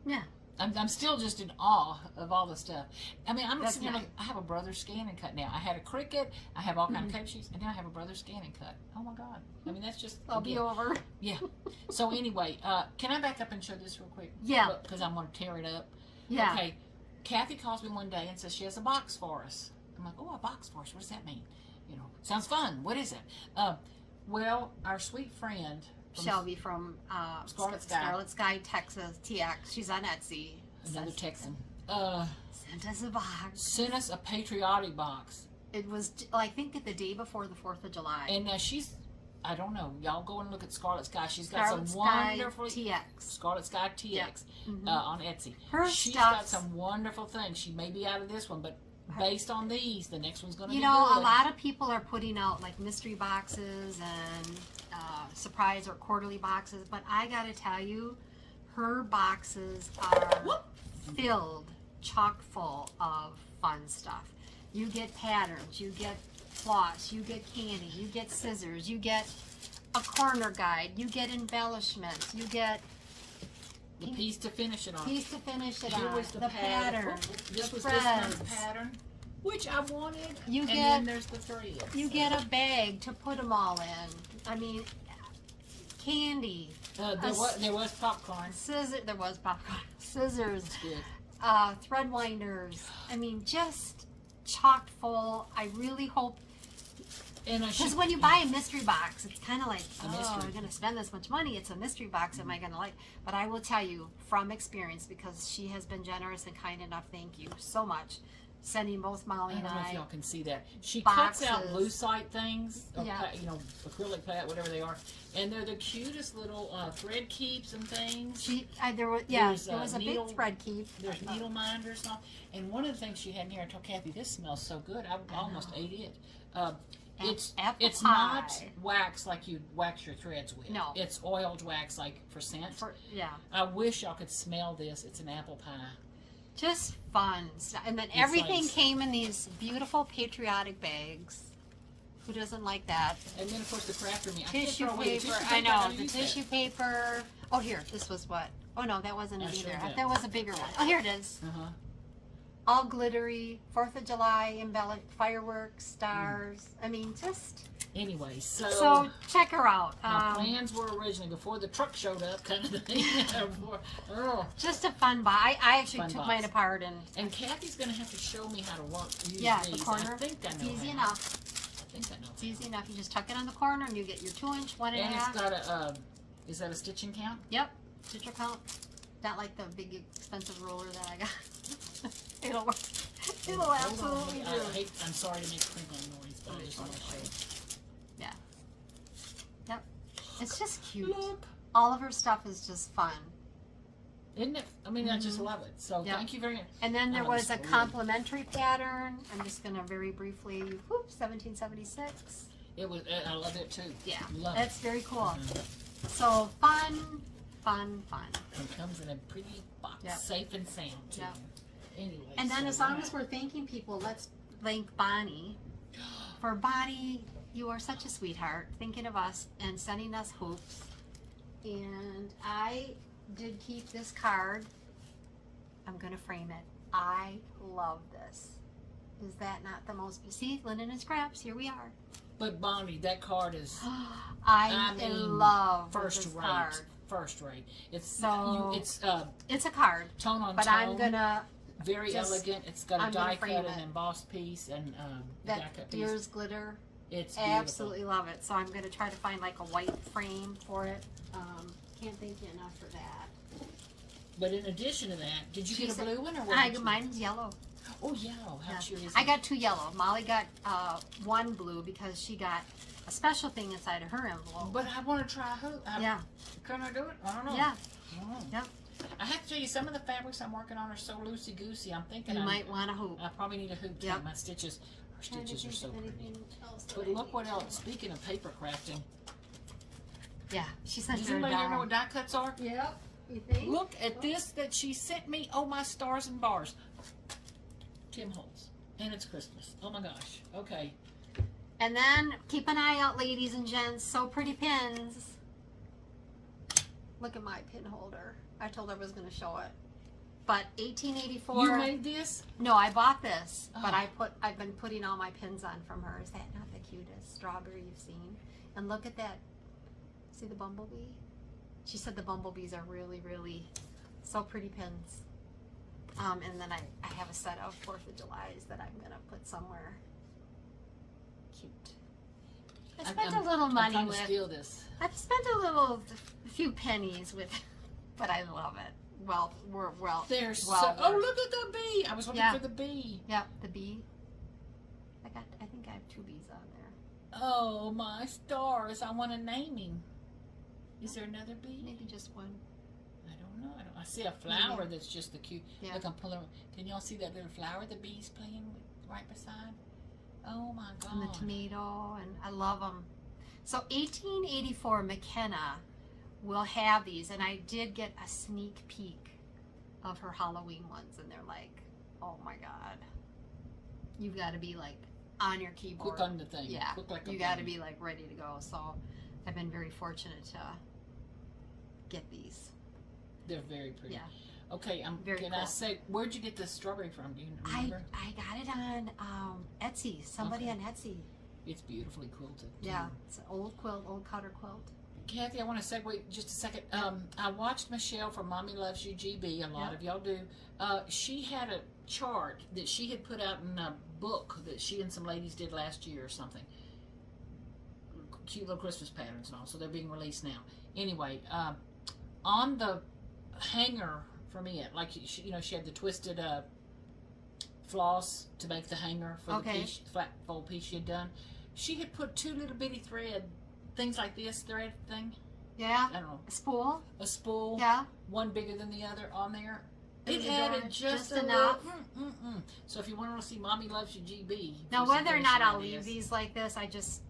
Speaker 1: Yeah.
Speaker 2: I'm still just in awe of all the stuff. I mean, I'm sitting there like, I have a brother scan and cut now. I had a Cricut, I have all kind of cable sheets, and now I have a brother scan and cut. Oh my God. I mean, that's just...
Speaker 1: I'll be over.
Speaker 2: Yeah. So anyway, can I back up and show this real quick?
Speaker 1: Yeah.
Speaker 2: Because I want to tear it up.
Speaker 1: Yeah.
Speaker 2: Okay. Kathy calls me one day and says she has a box for us. I'm like, oh, a box for us? What does that mean? Sounds fun. What is it? Well, our sweet friend...
Speaker 1: Shelby from Scarlet Sky, Texas, TX. She's on Etsy.
Speaker 2: Another Texan.
Speaker 1: Sent us a box.
Speaker 2: Sent us a patriotic box.
Speaker 1: It was, I think, the day before the 4th of July.
Speaker 2: And now I don't know. Y'all go and look at Scarlet Sky. She's got
Speaker 1: Scarlet
Speaker 2: some
Speaker 1: Sky
Speaker 2: wonderful
Speaker 1: TX.
Speaker 2: Scarlet Sky TX on Etsy. She's
Speaker 1: stuff's-
Speaker 2: got some wonderful things. She may be out of this one, but based on these, the next one's going to be
Speaker 1: You know,
Speaker 2: good.
Speaker 1: a lot of people are putting out like mystery boxes and surprise or quarterly boxes, but I gotta tell you, her boxes are filled, chock full of fun stuff. You get patterns, you get floss, you get candy, you get scissors, you get a corner guide, you get embellishments, you get
Speaker 2: the piece to finish it on.
Speaker 1: Here
Speaker 2: on.
Speaker 1: was the pattern,
Speaker 2: This
Speaker 1: the
Speaker 2: was this
Speaker 1: threads.
Speaker 2: month's pattern, which I wanted.
Speaker 1: You
Speaker 2: and
Speaker 1: get-
Speaker 2: then there's the thread.
Speaker 1: You get a bag to put them all in. I mean, candy,
Speaker 2: There was popcorn.
Speaker 1: there was popcorn, scissors,
Speaker 2: Good.
Speaker 1: thread winders. I mean, just chock full. I really hope,
Speaker 2: And
Speaker 1: because when you buy a mystery box, it's kind of like,
Speaker 2: A mystery.
Speaker 1: I'm going to spend this much money. It's a mystery box. Am I going to like? But I will tell you from experience, because she has been generous and kind enough. Thank you so much. Sending both Molly
Speaker 2: I
Speaker 1: and
Speaker 2: don't know if
Speaker 1: I.
Speaker 2: y'all can see that. She cuts out
Speaker 1: Boxes.
Speaker 2: lucite things, or
Speaker 1: Yeah.
Speaker 2: acrylic pat, whatever they are, and they're the cutest little thread keeps and things.
Speaker 1: There was
Speaker 2: There's,
Speaker 1: a
Speaker 2: needle-
Speaker 1: big thread keep.
Speaker 2: There's needle minders and all. And one of the things she had in here, I told Kathy, this smells so good. I almost ate it. It's
Speaker 1: apple
Speaker 2: not
Speaker 1: pie.
Speaker 2: wax like you wax your threads with.
Speaker 1: No.
Speaker 2: It's oiled wax like for scent.
Speaker 1: Yeah.
Speaker 2: I wish y'all could smell this. It's an apple pie.
Speaker 1: Just fun stuff. And then
Speaker 2: It's
Speaker 1: everything
Speaker 2: like-
Speaker 1: came in these beautiful patriotic bags. Who doesn't like that?
Speaker 2: And then of course the crafter me. I can't
Speaker 1: Tissue
Speaker 2: throw away the
Speaker 1: paper.
Speaker 2: tissue
Speaker 1: I
Speaker 2: paper.
Speaker 1: know.
Speaker 2: gotta
Speaker 1: The
Speaker 2: use that.
Speaker 1: tissue paper. Oh, here. This was what? Oh, no, that wasn't
Speaker 2: I
Speaker 1: it
Speaker 2: sure
Speaker 1: either.
Speaker 2: did.
Speaker 1: That was a bigger one. Oh, here it is.
Speaker 2: Uh-huh.
Speaker 1: All glittery. 4th of July, embellished, fireworks, stars. I mean, just...
Speaker 2: Anyway,
Speaker 1: So, check her out.
Speaker 2: my plans were originally before the truck showed up, kind of thing.
Speaker 1: Just a fun box. I actually
Speaker 2: Fun
Speaker 1: took
Speaker 2: box.
Speaker 1: mine apart and...
Speaker 2: Kathy's gonna have to show me how to work. Use
Speaker 1: Yeah,
Speaker 2: these.
Speaker 1: the corner.
Speaker 2: I think I know
Speaker 1: Easy
Speaker 2: how.
Speaker 1: enough.
Speaker 2: I think I know.
Speaker 1: It's easy enough. You just tuck it on the corner and you get your 2-inch, 1
Speaker 2: And
Speaker 1: half.
Speaker 2: it's got a. Is that a stitching count?
Speaker 1: Yep, stitcher count. Not like the big expensive roller that I got. It'll work. It'll
Speaker 2: Hold on,
Speaker 1: absolutely do.
Speaker 2: I'm sorry to make crinkling noise, but I just want to show you.
Speaker 1: Yeah. Yep. It's just cute.
Speaker 2: Look.
Speaker 1: All of her stuff is just fun.
Speaker 2: Isn't it? I mean, I just love it. So
Speaker 1: Yep.
Speaker 2: thank you very much.
Speaker 1: And then there
Speaker 2: Oh,
Speaker 1: was a
Speaker 2: it's
Speaker 1: complimentary pattern. I'm just gonna very briefly. 1776.
Speaker 2: It was. I love it too.
Speaker 1: Yeah,
Speaker 2: Love
Speaker 1: that's very cool.
Speaker 2: it.
Speaker 1: So fun, fun, fun.
Speaker 2: It comes in a pretty box,
Speaker 1: Yep.
Speaker 2: safe and sound too.
Speaker 1: Yep.
Speaker 2: Anyway.
Speaker 1: And then
Speaker 2: so
Speaker 1: as long as we're thanking people, let's thank Bonnie. For Bonnie, you are such a sweetheart, thinking of us and sending us hoops. And I did keep this card. I'm going to frame it. I love this. Is that not the most... See, linen and scraps, here we are.
Speaker 2: But Bonnie, that card is
Speaker 1: I'm
Speaker 2: mean,
Speaker 1: in love with
Speaker 2: first
Speaker 1: this
Speaker 2: rate.
Speaker 1: card.
Speaker 2: First rate. It's
Speaker 1: So-
Speaker 2: it's
Speaker 1: It's a card,
Speaker 2: tone on
Speaker 1: but
Speaker 2: tone.
Speaker 1: I'm going to...
Speaker 2: Very
Speaker 1: just-
Speaker 2: elegant. It's got a
Speaker 1: I'm gonna
Speaker 2: die
Speaker 1: frame
Speaker 2: cut and
Speaker 1: it.
Speaker 2: embossed piece and die
Speaker 1: That
Speaker 2: cut piece.
Speaker 1: Dears glitter.
Speaker 2: It's beautiful.
Speaker 1: Absolutely love it. So I'm going to try to find like a white frame for it. Can't thank you enough for that.
Speaker 2: But in addition to that, did you
Speaker 1: She
Speaker 2: get a
Speaker 1: said-
Speaker 2: blue one or what?
Speaker 1: Mine's yellow.
Speaker 2: Oh, yellow. How
Speaker 1: Yeah.
Speaker 2: cute is
Speaker 1: I
Speaker 2: it?
Speaker 1: got 2 yellow. Molly got 1 blue because she got a special thing inside of her envelope.
Speaker 2: But I want to try a hoop.
Speaker 1: Yeah.
Speaker 2: Can I do it? I don't know.
Speaker 1: Yeah.
Speaker 2: I don't know.
Speaker 1: Yep.
Speaker 2: I have to tell you, some of the fabrics I'm working on are so loosey-goosey. I'm thinking
Speaker 1: You
Speaker 2: I
Speaker 1: might want a hoop.
Speaker 2: probably need a hoop too.
Speaker 1: Yep.
Speaker 2: My stitches, her
Speaker 1: Trying to
Speaker 2: stitches are
Speaker 1: think
Speaker 2: so
Speaker 1: of
Speaker 2: pretty.
Speaker 1: anything else that
Speaker 2: But
Speaker 1: I
Speaker 2: look
Speaker 1: need
Speaker 2: what
Speaker 1: to-
Speaker 2: else. Speaking of paper crafting,
Speaker 1: Yeah. She sent
Speaker 2: does
Speaker 1: her a
Speaker 2: anybody here know
Speaker 1: die.
Speaker 2: what die cuts are?
Speaker 1: Yep. You think?
Speaker 2: Look at this that she sent me. Oh, my stars and bars. Tim Holtz. And it's Christmas. Oh my gosh. Okay.
Speaker 1: And then keep an eye out, ladies and gents. So pretty pins. Look at my pin holder. I told her I was going to show it. But 1884.
Speaker 2: You made this?
Speaker 1: No, I bought this, but
Speaker 2: Oh.
Speaker 1: I've been putting all my pins on from her. Is that not the cutest strawberry you've seen? And look at that. See the bumblebee? She said the bumblebees are really, really so pretty pins. And then I have a set of 4th of July's that I'm going to put somewhere cute. I spent a little
Speaker 2: I'm
Speaker 1: money
Speaker 2: trying to
Speaker 1: with.
Speaker 2: steal this.
Speaker 1: I've spent a few pennies with, but I love it. Well,
Speaker 2: There's
Speaker 1: well
Speaker 2: oh,
Speaker 1: worth.
Speaker 2: look at the bee. I was looking
Speaker 1: Yeah.
Speaker 2: for the bee.
Speaker 1: Yep, the bee. I think I have 2 bees on there.
Speaker 2: Oh, my stars. I want to name him. Is there another bee?
Speaker 1: Maybe just one.
Speaker 2: I don't know. I see a flower that's just the cute.
Speaker 1: Yeah.
Speaker 2: Look, I'm pulling. Can y'all see that little flower the bee's playing with right beside? Oh my God.
Speaker 1: And the tomato, and I love them. So 1884 McKenna will have these, and I did get a sneak peek of her Halloween ones, and they're like, oh my God. You've got to be like on your keyboard.
Speaker 2: Quick on the thing.
Speaker 1: Yeah.
Speaker 2: Quick like a
Speaker 1: You got to
Speaker 2: bunny.
Speaker 1: be like ready to go. So I've been very fortunate to get these.
Speaker 2: They're very pretty.
Speaker 1: Yeah.
Speaker 2: Okay,
Speaker 1: Very
Speaker 2: can
Speaker 1: cool.
Speaker 2: I say, where'd you get this strawberry from? Do you
Speaker 1: I
Speaker 2: remember?
Speaker 1: got it on Etsy. Somebody
Speaker 2: Okay.
Speaker 1: on Etsy.
Speaker 2: It's beautifully quilted. too.
Speaker 1: Yeah. It's an old quilt, old cutter quilt.
Speaker 2: Kathy, I want to segue just a second. I watched Michelle from MommylovesyouGB. A lot
Speaker 1: Yep.
Speaker 2: of y'all do. She had a chart that she had put out in a book that she and some ladies did last year or something. Cute little Christmas patterns and all. So they're being released now. Anyway, on the hanger from it, like she had the twisted floss to make the hanger for
Speaker 1: Okay.
Speaker 2: the piece, flat fold piece she had done. She had put two little bitty thread things like this thread thing.
Speaker 1: Yeah.
Speaker 2: I don't know,
Speaker 1: A spool.
Speaker 2: a spool,
Speaker 1: Yeah.
Speaker 2: one bigger than the other on there. It
Speaker 1: Is
Speaker 2: added
Speaker 1: that
Speaker 2: just
Speaker 1: just
Speaker 2: a
Speaker 1: enough?
Speaker 2: little. So if you want to see Mommy Loves You GB.
Speaker 1: Now,
Speaker 2: for some
Speaker 1: whether or not
Speaker 2: finishing
Speaker 1: I'll
Speaker 2: ideas.
Speaker 1: leave these like this, I just,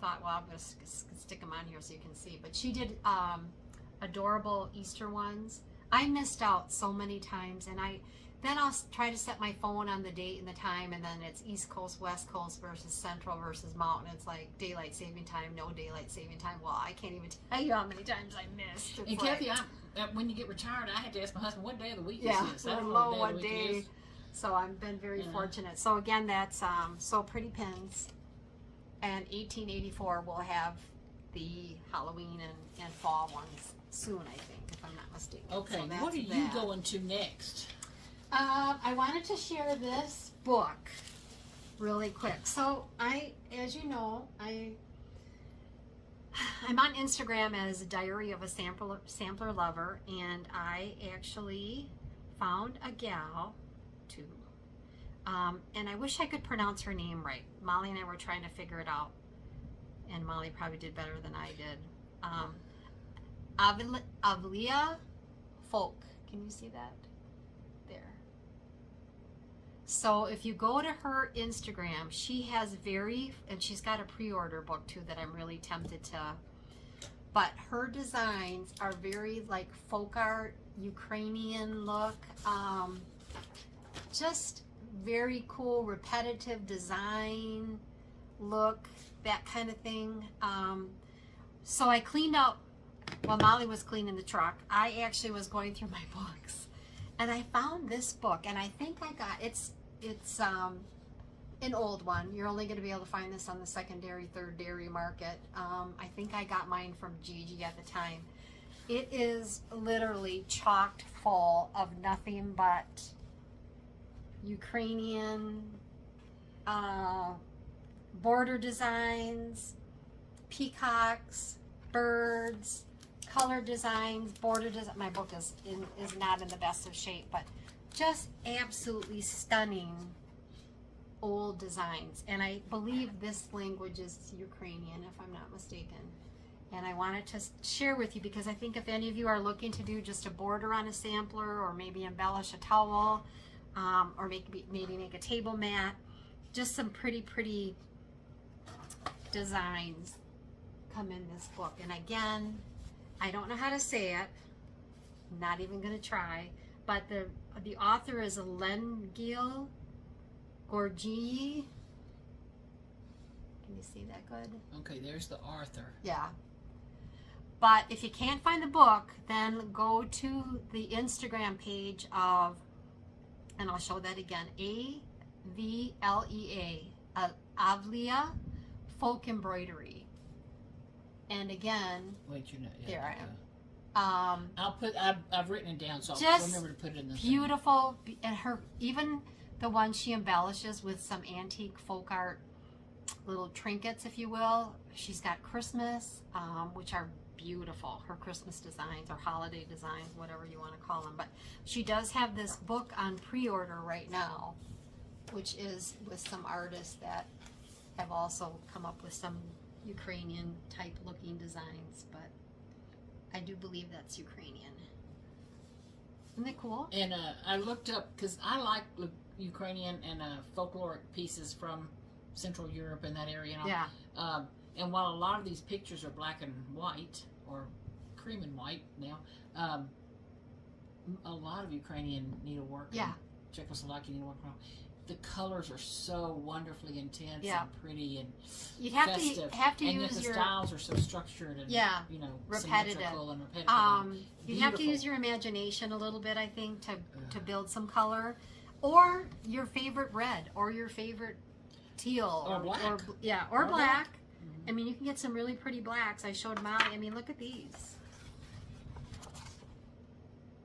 Speaker 1: thought, well, I'm going to stick them on here so you can see. But she did adorable Easter ones. I missed out so many times, and then I'll try to set my phone on the date and the time, and then it's East Coast, West Coast versus Central versus Mountain. It's like daylight saving time, no daylight saving time. Well, I can't even tell you how many times I missed. It's
Speaker 2: And
Speaker 1: like,
Speaker 2: Kathy, when you get retired, I had to ask my husband what day of the week
Speaker 1: yeah,
Speaker 2: is this. I
Speaker 1: we're
Speaker 2: don't know
Speaker 1: low
Speaker 2: what
Speaker 1: one
Speaker 2: day of the week it
Speaker 1: day.
Speaker 2: is.
Speaker 1: So I've been very
Speaker 2: Yeah.
Speaker 1: fortunate. So again, that's So Pretty Pins, and 1884 will have the Halloween and fall ones soon, I think, if I'm not mistaken.
Speaker 2: Okay,
Speaker 1: So that's
Speaker 2: what are you
Speaker 1: that.
Speaker 2: going to next?
Speaker 1: I wanted to share this book really quick. So as you know, I'm on Instagram as Diary of a Sampler Lover, and I actually found a gal, too. And I wish I could pronounce her name right. Molly and I were trying to figure it out, and Molly probably did better than I did. Avlia Folk. Can you see that? There. So if you go to her Instagram, she has and she's got a pre-order book too that I'm really tempted to, but her designs are very like folk art, Ukrainian look, just very cool, repetitive design look, that kind of thing. So I cleaned out, while Molly was cleaning the truck, I actually was going through my books, and I found this book, and I think I got it's an old one. You're only going to be able to find this on the secondary, third dairy market. I think I got mine from Gyorgyi at the time. It is literally chocked full of nothing but Ukrainian border designs, peacocks, birds, color designs, border design. My book is not in the best of shape, but just absolutely stunning old designs. And I believe this language is Ukrainian, if I'm not mistaken. And I wanted to share with you because I think if any of you are looking to do just a border on a sampler, or maybe embellish a towel, or maybe make a table mat, just some pretty designs come in this book. And again, I don't know how to say it. I'm not even going to try. But the author is Lengyel, Gyorgyi. Can you see that good?
Speaker 2: Okay, there's the Arthur.
Speaker 1: Yeah. But if you can't find the book, then go to the Instagram page of, and I'll show that again, AVLEA, Avlia Folk Embroidery. And again,
Speaker 2: Wait, you're not.
Speaker 1: There I am.
Speaker 2: I've written it down, so I'll
Speaker 1: Just
Speaker 2: remember to put it in the
Speaker 1: beautiful, and even the one she embellishes with some antique folk art little trinkets, if you will. She's got Christmas, which are beautiful, her Christmas designs or holiday designs, whatever you want to call them. But she does have this book on pre-order right now, which is with some artists that have also come up with some Ukrainian type looking designs, but I do believe that's Ukrainian. Isn't that cool?
Speaker 2: And I looked up, because I like Ukrainian and folkloric pieces from Central Europe and that area. And all.
Speaker 1: Yeah.
Speaker 2: And while a lot of these pictures are black and white, or cream and white now, a lot of Ukrainian needlework,
Speaker 1: Yeah.
Speaker 2: Czechoslovakian needlework, the colors are so wonderfully intense
Speaker 1: Yeah.
Speaker 2: and pretty and
Speaker 1: You'd have
Speaker 2: festive.
Speaker 1: to have to
Speaker 2: and
Speaker 1: use
Speaker 2: the
Speaker 1: your
Speaker 2: styles are so structured and
Speaker 1: Yeah.
Speaker 2: you know,
Speaker 1: Repetitive.
Speaker 2: symmetrical and repetitive.
Speaker 1: You have to use your imagination a little bit, I think, to build some color, or your favorite red, or your favorite teal,
Speaker 2: Or black.
Speaker 1: or
Speaker 2: Or
Speaker 1: black.
Speaker 2: Mhm.
Speaker 1: I mean, you can get some really pretty blacks. I showed Molly. I mean, look at these.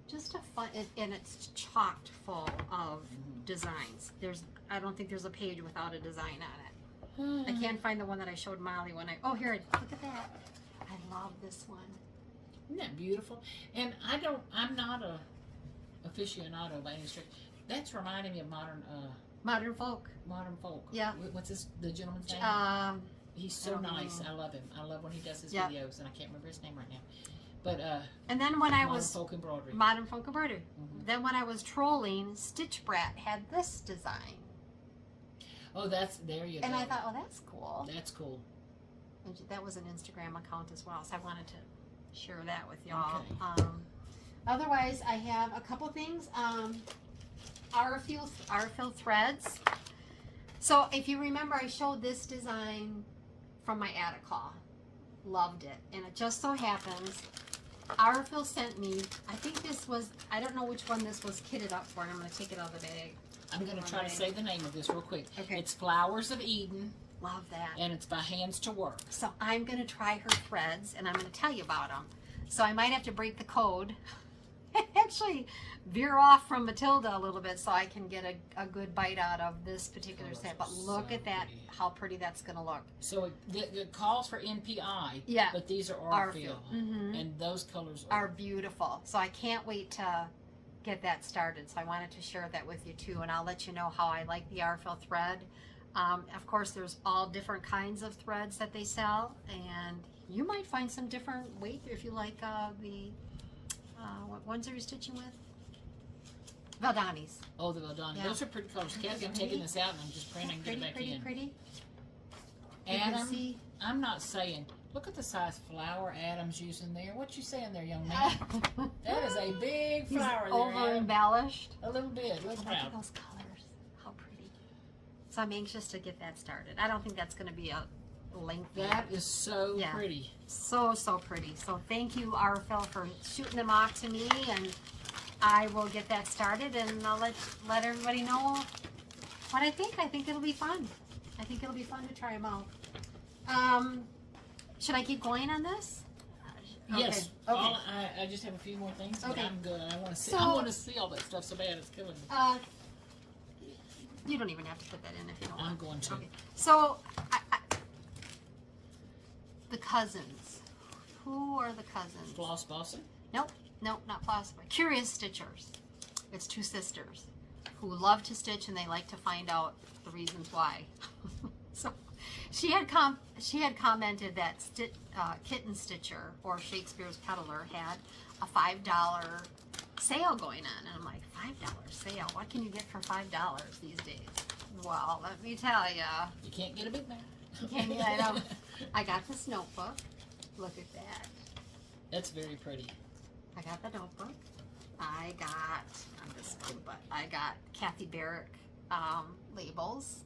Speaker 1: Just a fun, and it's chocked full of designs. I don't think there's a page without a design on it. I can't find the one that I showed Molly when oh, here, look at that. I love this one.
Speaker 2: Isn't that beautiful? And I'm not a aficionado by any stretch. That's reminding me of
Speaker 1: Modern folk.
Speaker 2: modern folk.
Speaker 1: Yeah.
Speaker 2: What's the gentleman's name? He's so
Speaker 1: don't
Speaker 2: nice.
Speaker 1: know.
Speaker 2: I love him. I love when he does his
Speaker 1: Yeah.
Speaker 2: videos, and I can't remember his name right now. But
Speaker 1: And then when I
Speaker 2: modern
Speaker 1: was
Speaker 2: folk embroidery.
Speaker 1: Modern folk embroidery.
Speaker 2: Mhm.
Speaker 1: Then when I was trolling, Stitch Brat had this design,
Speaker 2: Oh, there you go.
Speaker 1: and I thought, oh, that's cool.
Speaker 2: That's cool.
Speaker 1: And that was an Instagram account as well, so I wanted to share that with y'all.
Speaker 2: Okay.
Speaker 1: Otherwise, I have a couple things. Aurfil Threads. So if you remember, I showed this design from my attic haul. Loved it, and it just so happens Aurfil sent me, I think this was, I don't know which one this was kitted up for, and I'm going to take it out of the bag.
Speaker 2: I'm going to try to say the name of this real quick.
Speaker 1: Okay.
Speaker 2: It's Flowers of Eden,
Speaker 1: Love that.
Speaker 2: and it's by Hands to Work.
Speaker 1: So I'm going to try her threads, and I'm going to tell you about them. So I might have to break the code and actually veer off from Matilda a little bit so I can get a good bite out of this particular
Speaker 2: Colors
Speaker 1: set.
Speaker 2: are
Speaker 1: But look
Speaker 2: so
Speaker 1: at that,
Speaker 2: pretty.
Speaker 1: how pretty that's going to look.
Speaker 2: So it calls for NPI,
Speaker 1: Yeah.
Speaker 2: but these are Aurfil,
Speaker 1: Mhm.
Speaker 2: and those colors
Speaker 1: Are beautiful. So I can't wait to get that started. So I wanted to share that with you too, and I'll let you know how I like the Aurfil thread. Of course, there's all different kinds of threads that they sell, and you might find some different weight if you like what ones are you stitching with? Valdanis.
Speaker 2: Oh, the Valdani.
Speaker 1: Yeah.
Speaker 2: Those are pretty colors. Kathy, I'm taking this out and I'm just praying I can get it back in.
Speaker 1: Pretty. You can
Speaker 2: Adam,
Speaker 1: see.
Speaker 2: I'm not saying, look at the size flower Adam's using there. What you saying there, young man? That is a big
Speaker 1: He's
Speaker 2: flower there,
Speaker 1: over
Speaker 2: Adam.
Speaker 1: embellished.
Speaker 2: A little bit, a little
Speaker 1: Look
Speaker 2: proud.
Speaker 1: at those colors. How pretty. So I'm anxious to get that started. I don't think that's going to be a lengthy.
Speaker 2: That is so
Speaker 1: Yeah.
Speaker 2: pretty.
Speaker 1: So pretty. So thank you, Aurfil, for shooting them off to me, and I will get that started, and I'll let everybody know what I think. I think it'll be fun. I think it'll be fun to try them out. Should I keep going on this?
Speaker 2: Yes.
Speaker 1: Okay.
Speaker 2: I just have a few more things, but
Speaker 1: Okay.
Speaker 2: I'm good. I want to see.
Speaker 1: So-
Speaker 2: I want to see all that stuff so bad it's killing me.
Speaker 1: You don't even have to put that in if you don't want.
Speaker 2: I'm going to.
Speaker 1: Okay. So, the cousins. Who are the cousins?
Speaker 2: Floss Bossing.
Speaker 1: Nope, not Flosstuber. Curious Stitchers. It's two sisters who love to stitch, and they like to find out the reasons why. So she had commented that Kitten Stitcher, or Shakespeare's Peddler, had a $5 sale going on, and I'm like, $5 sale? What can you get for $5 these days? Well, let me tell ya.
Speaker 2: You can't get a bit there.
Speaker 1: I know. I got this notebook. Look at that.
Speaker 2: That's very pretty.
Speaker 1: I got the notebook. I got Kathy Barrick labels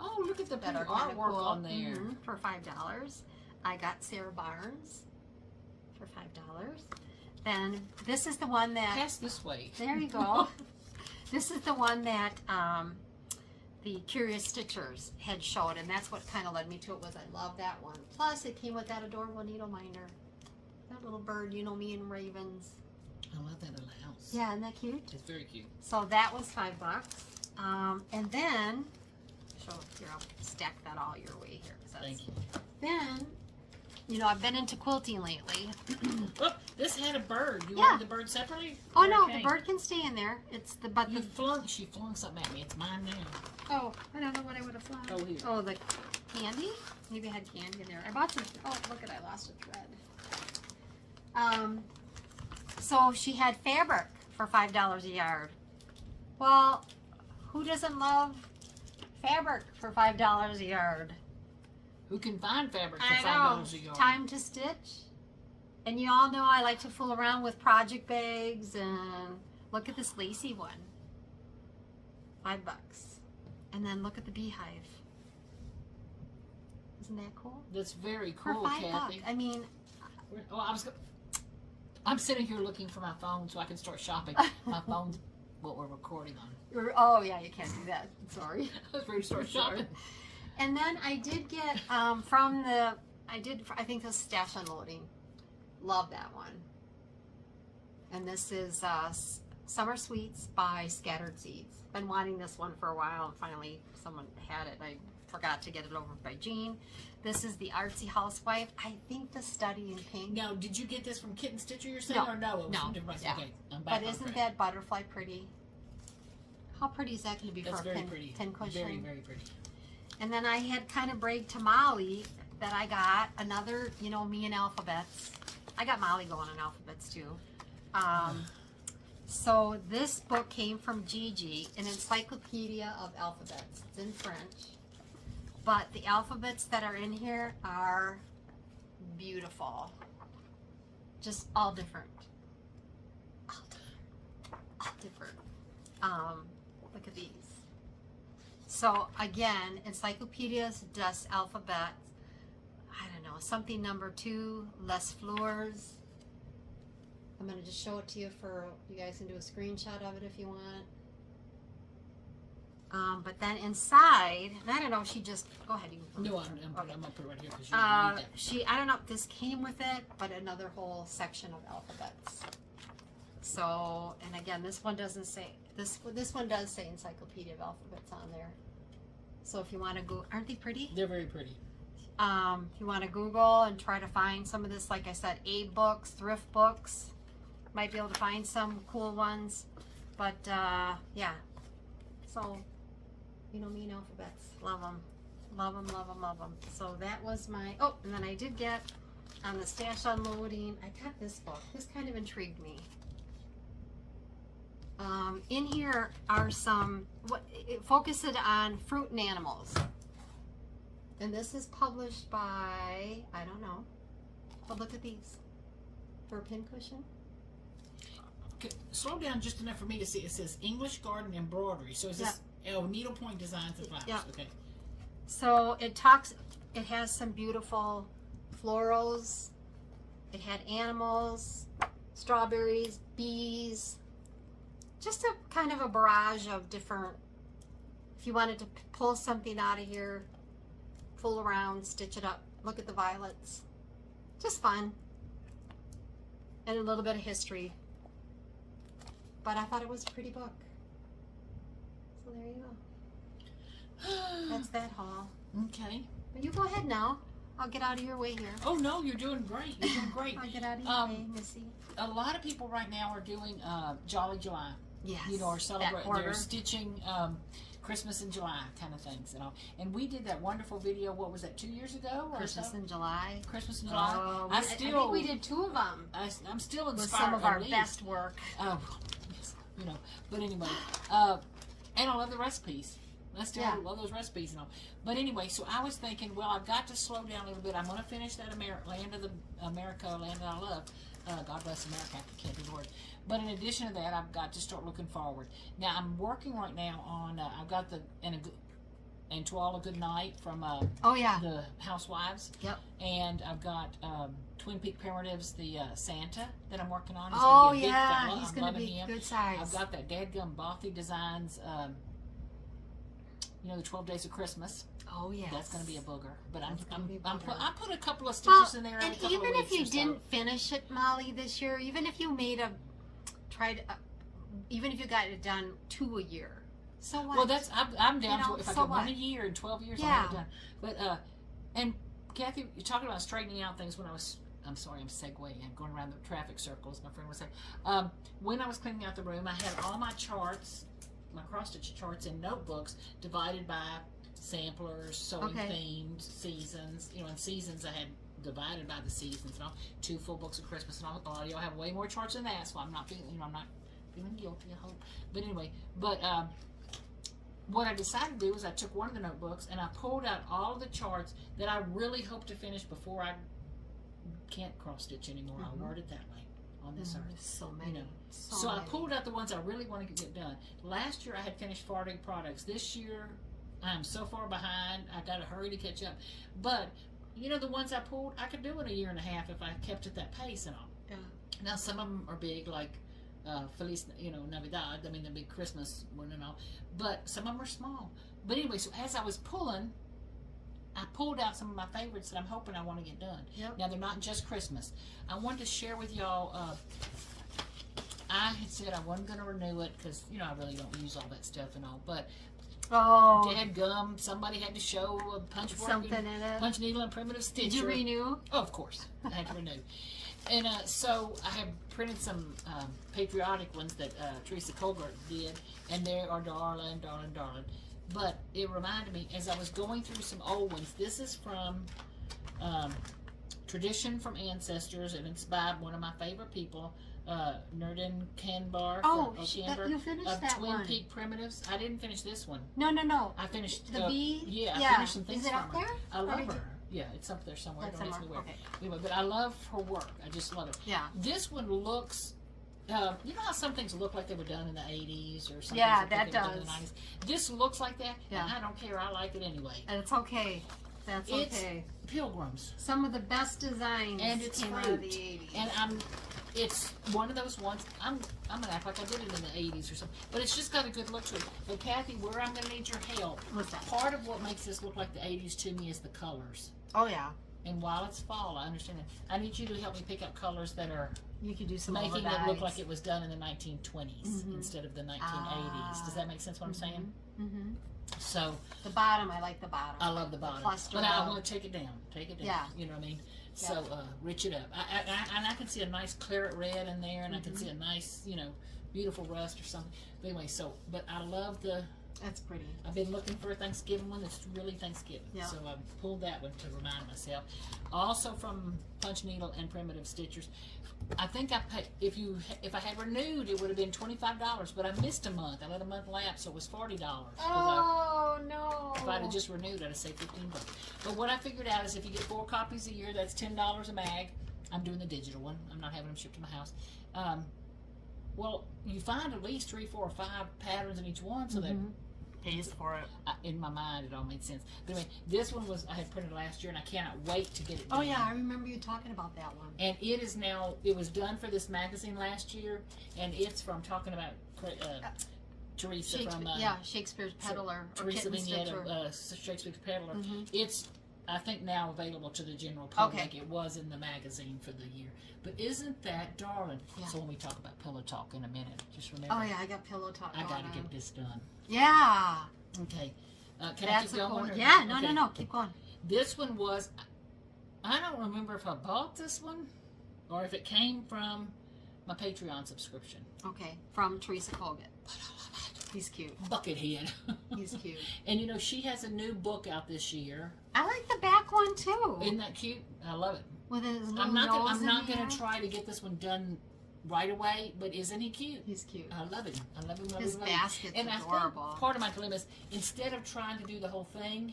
Speaker 2: Oh, look at the
Speaker 1: that
Speaker 2: pretty
Speaker 1: are kind of
Speaker 2: artwork
Speaker 1: cool.
Speaker 2: on there.
Speaker 1: For $5. I got Sarah Barnes for $5. Then this is the one that.
Speaker 2: Pass this way.
Speaker 1: There you go. This is the one that the Curious Stitchers had showed, and that's what kind of led me to it. Was I love that one. Plus, it came with that adorable needle minder. That little bird, you know me and ravens.
Speaker 2: I love that little house.
Speaker 1: Yeah, isn't that cute?
Speaker 2: It's very cute.
Speaker 1: So that was $5. And then, here, I'll stack that all your way here.
Speaker 2: Thank you.
Speaker 1: Then, you know, I've been into quilting lately.
Speaker 2: Oh, this had a bird. You
Speaker 1: Yeah.
Speaker 2: wanted the bird separately?
Speaker 1: Oh no,
Speaker 2: Okay.
Speaker 1: the bird can stay in there. It's the
Speaker 2: She flung something at me. It's mine now.
Speaker 1: Oh, I don't know what I would have thought.
Speaker 2: Oh, here.
Speaker 1: Oh, the candy? Maybe I had candy there. I bought some. Oh, look at, I lost a thread. So she had fabric for $5 a yard. Well, who doesn't love fabric for $5 a yard?
Speaker 2: Who can find fabric for
Speaker 1: I
Speaker 2: $5
Speaker 1: know.
Speaker 2: a yard?
Speaker 1: Time to stitch. And you all know I like to fool around with project bags, and look at this lacy one. $5. And then look at the beehive. Isn't that cool?
Speaker 2: That's very
Speaker 1: For
Speaker 2: cool,
Speaker 1: $5.
Speaker 2: Kathy.
Speaker 1: I mean,
Speaker 2: Oh, I'm sitting here looking for my phone so I can start shopping. My phone's what we're recording on.
Speaker 1: oh yeah, you can't do that. Sorry.
Speaker 2: I was ready to start shopping.
Speaker 1: And then I did get I think this Stash Unloading. Love that one. And this is Summer Sweets by Scattered Seeds. Been wanting this one for a while, and finally someone had it. I forgot to get it over by Jean. This is the Artsy Housewife. I think the Study in Pink.
Speaker 2: Now, did you get this from Kitten Stitcher you're saying, or no? It was
Speaker 1: No.
Speaker 2: from different
Speaker 1: Yeah.
Speaker 2: Okay, I'm back
Speaker 1: But
Speaker 2: on
Speaker 1: isn't
Speaker 2: track.
Speaker 1: that butterfly pretty? How pretty is that going to be
Speaker 2: That's
Speaker 1: for a
Speaker 2: very pretty.
Speaker 1: pin cushion?
Speaker 2: Very, very pretty.
Speaker 1: And then I had kind of bragged to Molly that I got another, you know, me and alphabets. I got Molly going on alphabets too. So this book came from Gigi, an encyclopedia of alphabets. It's in French. But the alphabets that are in here are beautiful. Just all different. All different. Look at these. So again, Encyclopedias des Alphabets. I don't know, something number 2, Les Fleurs. I'm going to just show it to you for, you guys can do a screenshot of it if you want. But then inside, and I don't know, she just, go ahead. You can
Speaker 2: No, I'm
Speaker 1: okay.
Speaker 2: going to put it right here because you need that.
Speaker 1: I don't know if this came with it, but another whole section of alphabets. So, and again, this one doesn't say, this one does say Encyclopedia of Alphabets on there. So if you want to go, aren't they pretty?
Speaker 2: They're very pretty.
Speaker 1: If you want to Google and try to find some of this, like I said, Abe books, thrift books, might be able to find some cool ones. But yeah, so you know me and alphabets, love them, love them, love them, love them. So that was my, oh, and then I did get on the Stash Unloading, I got this book. This kind of intrigued me. In here are some, it focuses on fruit and animals. And this is published by, I don't know, but look at these. For a pincushion.
Speaker 2: Okay, slow down just enough for me to see. It says English Garden Embroidery. So is this, oh, needlepoint designs and flowers.
Speaker 1: Yep.
Speaker 2: Okay.
Speaker 1: So it has some beautiful florals. It had animals, strawberries, bees. Just a kind of a barrage of different, if you wanted to pull something out of here, fool around, stitch it up, look at the violets. Just fun. And a little bit of history. But I thought it was a pretty book. So there you go. That's that haul.
Speaker 2: Okay.
Speaker 1: But you go ahead now. I'll get out of your way here.
Speaker 2: Oh, no, you're doing great. You're doing great.
Speaker 1: I'll get out of your way, Missy.
Speaker 2: A lot of people right now are doing Jolly July.
Speaker 1: Yes.
Speaker 2: You know, or celebrate.
Speaker 1: quarter.
Speaker 2: They're stitching Christmas in July kind of things and all. And we did that wonderful video. What was that? 2 years ago or
Speaker 1: Christmas
Speaker 2: so?
Speaker 1: in July.
Speaker 2: Christmas in July.
Speaker 1: Oh,
Speaker 2: I
Speaker 1: I think we did 2 of them.
Speaker 2: I'm still inspired.
Speaker 1: With some of
Speaker 2: at
Speaker 1: our
Speaker 2: least.
Speaker 1: best work.
Speaker 2: Oh, you know. But anyway, and I love the recipes. I still love those recipes and all. But anyway, so I was thinking, well, I've got to slow down a little bit. I'm going to finish that land of the America, land that I love. God bless America. I can't do the word. But in addition to that, I've got to start looking forward. Now, I'm working right now on, I've got the, and To All a Good Night from the Housewives.
Speaker 1: Yep.
Speaker 2: And I've got Twin Peak Primitives, the Santa that I'm working on. He's
Speaker 1: Oh,
Speaker 2: gonna be a big
Speaker 1: yeah.
Speaker 2: fella.
Speaker 1: He's
Speaker 2: I'm
Speaker 1: going to
Speaker 2: loving
Speaker 1: be
Speaker 2: him.
Speaker 1: good size.
Speaker 2: I've got that Dadgum Bothy Designs, you know, the 12 Days of Christmas.
Speaker 1: Oh, yes.
Speaker 2: That's going to be a booger. But
Speaker 1: I
Speaker 2: I put a couple of stitches in there.
Speaker 1: And even if you didn't finish it, Molly, this year, even if you made even if you got it done 2 a year, so what?
Speaker 2: Well, that's I'm down to if I
Speaker 1: so
Speaker 2: get one
Speaker 1: what?
Speaker 2: a year in 12 years,
Speaker 1: Yeah.
Speaker 2: I'll have it done. But and Kathy, you're talking about straightening out things. When I'm sorry, I'm segueing. I'm going around the traffic circles. My friend was saying when I was cleaning out the room, I had all my charts my cross stitch charts in notebooks divided by samplers, sewing themes, seasons. You know, in seasons I had divided by the seasons and all. 2 full books of Christmas and all. A lot of y'all have way more charts than that, so I'm not feeling, I'm not feeling guilty, I hope. But anyway, what I decided to do is I took one of the notebooks and I pulled out all of the charts that I really hope to finish before I can't cross stitch anymore. I'll word it that way on this earth.
Speaker 1: So many.
Speaker 2: You know. So I pulled out the ones I really want to get done. Last year I had finished 40 products. This year I'm so far behind. I got to hurry to catch up. But you know, the ones I pulled, I could do in a year and a half if I kept at that pace and all.
Speaker 1: Yeah.
Speaker 2: Now some of them are big, like Feliz, Navidad. I mean, the big Christmas one and all. But some of them are small. But anyway, so as I was pulling, I pulled out some of my favorites that I'm hoping I want to get done.
Speaker 1: Yep.
Speaker 2: Now they're not just Christmas. I wanted to share with y'all. I had said I wasn't going to renew it because I really don't use all that stuff and all. But Dad gum, somebody had to show a punch needle and primitive stitcher.
Speaker 1: Did you renew?
Speaker 2: Oh, of course, I had to renew. And so I have printed some patriotic ones that Teresa Colbert did, and they are darling, darling, darling. But it reminded me, as I was going through some old ones, this is from Tradition from Ancestors, and it's by one of my favorite people, Nerdin Canbar.
Speaker 1: You finished
Speaker 2: of
Speaker 1: that
Speaker 2: Twin
Speaker 1: one.
Speaker 2: Peak Primitives. I didn't finish this one.
Speaker 1: No.
Speaker 2: I finished
Speaker 1: the bee.
Speaker 2: Yeah, I finished some things
Speaker 1: Is it up
Speaker 2: from her.
Speaker 1: there?
Speaker 2: I love her. Yeah, it's up there somewhere.
Speaker 1: That's
Speaker 2: Don't ask me where.
Speaker 1: okay.
Speaker 2: Anyway, but I love her work. I just love it.
Speaker 1: Yeah.
Speaker 2: This one looks. You know how some things look like they were done in the 80s or something?
Speaker 1: Yeah,
Speaker 2: like
Speaker 1: that
Speaker 2: they were done in
Speaker 1: does.
Speaker 2: the 90s. This looks like that,
Speaker 1: Yeah.
Speaker 2: and I don't care. I like it anyway.
Speaker 1: And it's okay. That's
Speaker 2: It's
Speaker 1: okay.
Speaker 2: Pilgrims.
Speaker 1: Some of the best designs
Speaker 2: And it's
Speaker 1: came out
Speaker 2: fruit.
Speaker 1: of the 80s.
Speaker 2: And it's one of those ones, I'm going to act like I did it in the 80s or something, but it's just got a good look to it. But Kathy, where I'm going to need your help,
Speaker 1: What's that?
Speaker 2: part of what makes this look like the 80s to me is the colors.
Speaker 1: Oh, yeah.
Speaker 2: And while it's fall, I understand that. I need you to help me pick up colors that are
Speaker 1: You could do some
Speaker 2: making
Speaker 1: overdyes.
Speaker 2: it look like it was done in the 1920s instead of the 1980s. Does that make sense what I'm saying?
Speaker 1: Mm-hmm.
Speaker 2: So
Speaker 1: The bottom, I like the bottom.
Speaker 2: I love the bottom.
Speaker 1: cluster
Speaker 2: But I
Speaker 1: of-
Speaker 2: want to take it down. Take it down.
Speaker 1: Yeah.
Speaker 2: You know what I mean? So rich it up. And I can see a nice claret red in there, and I can see a nice, beautiful rust or something. But anyway, but I love
Speaker 1: That's pretty.
Speaker 2: I've been looking for a Thanksgiving one that's really Thanksgiving.
Speaker 1: Yeah.
Speaker 2: So I pulled that one to remind myself. Also from Punch Needle and Primitive Stitchers. I think I paid, if I had renewed, it would have been $25, but I missed a month. I let a month lapse, so it was $40.
Speaker 1: Oh, no.
Speaker 2: If I'd have just renewed, I'd have saved $15. But what I figured out is if you get 4 copies a year, that's $10 a mag. I'm doing the digital one. I'm not having them shipped to my house. Well, you find at least 3, 4, or 5 patterns in each one, so that
Speaker 1: pays for it.
Speaker 2: in my mind it all made sense. But anyway, this one I had printed last year, and I cannot wait to get it done.
Speaker 1: Oh, yeah, I remember you talking about that one.
Speaker 2: And it is now, it was done for this magazine last year, and it's from talking about Teresa from
Speaker 1: Shakespeare's Peddler.
Speaker 2: Teresa
Speaker 1: Kitten
Speaker 2: Vignette
Speaker 1: Stitcher.
Speaker 2: of Shakespeare's Peddler. It's, I think, now available to the general public.
Speaker 1: Okay.
Speaker 2: It was in the magazine for the year. But isn't that darling?
Speaker 1: Yeah.
Speaker 2: So when we talk about pillow talk in a minute, just remember.
Speaker 1: Oh, yeah, I got pillow talk
Speaker 2: I got to
Speaker 1: going
Speaker 2: get
Speaker 1: on.
Speaker 2: this done.
Speaker 1: Yeah.
Speaker 2: Okay. Can I
Speaker 1: That's
Speaker 2: keep
Speaker 1: a cool
Speaker 2: going?
Speaker 1: one.
Speaker 2: or-
Speaker 1: Yeah,
Speaker 2: okay.
Speaker 1: no, keep going.
Speaker 2: This one was, I don't remember if I bought this one or if it came from my Patreon subscription.
Speaker 1: Okay, from Teresa Colgate. He's cute.
Speaker 2: Buckethead.
Speaker 1: He's cute.
Speaker 2: And she has a new book out this year.
Speaker 1: I like the back one too.
Speaker 2: Isn't that cute? I love it.
Speaker 1: With his little
Speaker 2: I'm not
Speaker 1: nose
Speaker 2: gonna try to get this one done right away, but isn't he cute?
Speaker 1: He's cute.
Speaker 2: I love him. I love him. Love
Speaker 1: His
Speaker 2: him, love him.
Speaker 1: basket's
Speaker 2: And
Speaker 1: adorable.
Speaker 2: I think part of my dilemma is instead of trying to do the whole thing,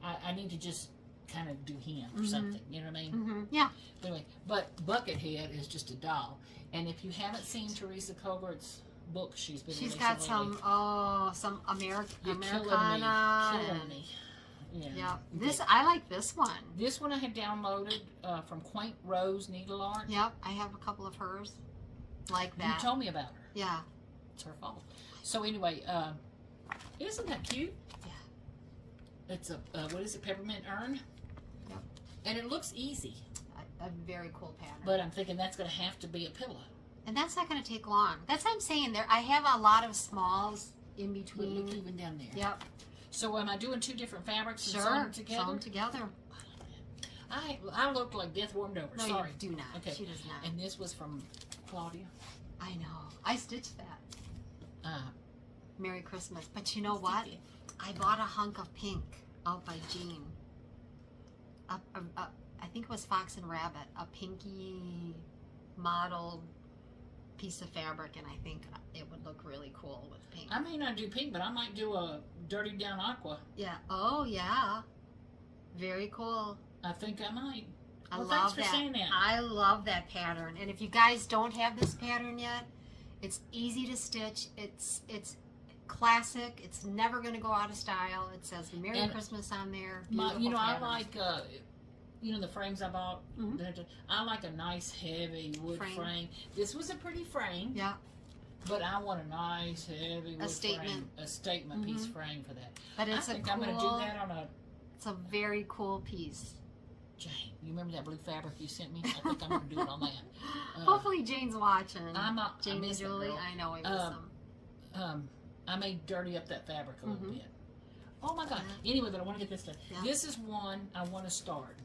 Speaker 2: I need to just kind of do him or something. You know what I mean?
Speaker 1: Yeah.
Speaker 2: Anyway, but Buckethead is just a doll. And if you haven't seen Teresa Colbert's book, she's
Speaker 1: got some
Speaker 2: You're
Speaker 1: Americana.
Speaker 2: killing me. Yeah.
Speaker 1: Yeah.
Speaker 2: Okay.
Speaker 1: I like this one.
Speaker 2: This one I had downloaded from Quaint Rose Needle Art.
Speaker 1: Yep, I have a couple of hers like that.
Speaker 2: You told me about her.
Speaker 1: Yeah.
Speaker 2: It's her fault. So anyway, isn't that cute?
Speaker 1: Yeah.
Speaker 2: It's a what is it? Peppermint urn.
Speaker 1: Yep.
Speaker 2: And it looks easy.
Speaker 1: A very cool pattern.
Speaker 2: But I'm thinking that's going to have to be a pillow.
Speaker 1: And that's not going to take long. That's what I'm saying. I have a lot of smalls in
Speaker 2: But
Speaker 1: between.
Speaker 2: look even down there.
Speaker 1: Yep.
Speaker 2: So am I doing 2 different fabrics and
Speaker 1: Sure.
Speaker 2: sewing them together?
Speaker 1: Sew them together.
Speaker 2: I look like death warmed over.
Speaker 1: No,
Speaker 2: Sorry.
Speaker 1: you do not.
Speaker 2: Okay.
Speaker 1: She does not.
Speaker 2: And this was from Claudia.
Speaker 1: I know. I stitched that. Merry Christmas. But you know what? I bought a hunk of pink out by Jean. I think it was Fox and Rabbit. A pinky modeled piece of fabric, and I think it would look really cool with pink.
Speaker 2: I may not do pink, but I might do a dirty down aqua.
Speaker 1: Yeah. Oh, yeah. Very cool.
Speaker 2: I think I might.
Speaker 1: I
Speaker 2: Well,
Speaker 1: love
Speaker 2: thanks for saying that.
Speaker 1: I love that pattern. And if you guys don't have this pattern yet, it's easy to stitch. It's classic. It's never going to go out of style. It says Merry Christmas on there. Beautiful
Speaker 2: I
Speaker 1: pattern.
Speaker 2: like the frames I bought. I like a nice heavy wood frame. This was a pretty frame.
Speaker 1: Yeah.
Speaker 2: But I want a nice heavy wood frame, a statement piece frame for that.
Speaker 1: But it's
Speaker 2: I think I'm going to do that on a.
Speaker 1: It's a very cool piece.
Speaker 2: Jane, you remember that blue fabric you sent me? I think I'm going to do it on that.
Speaker 1: Hopefully Jane's watching.
Speaker 2: Jane
Speaker 1: and Julie. I know he was
Speaker 2: I may dirty up that fabric a little bit. Oh my God. Anyway, but I want to get this done. Yeah. This is one I want to start.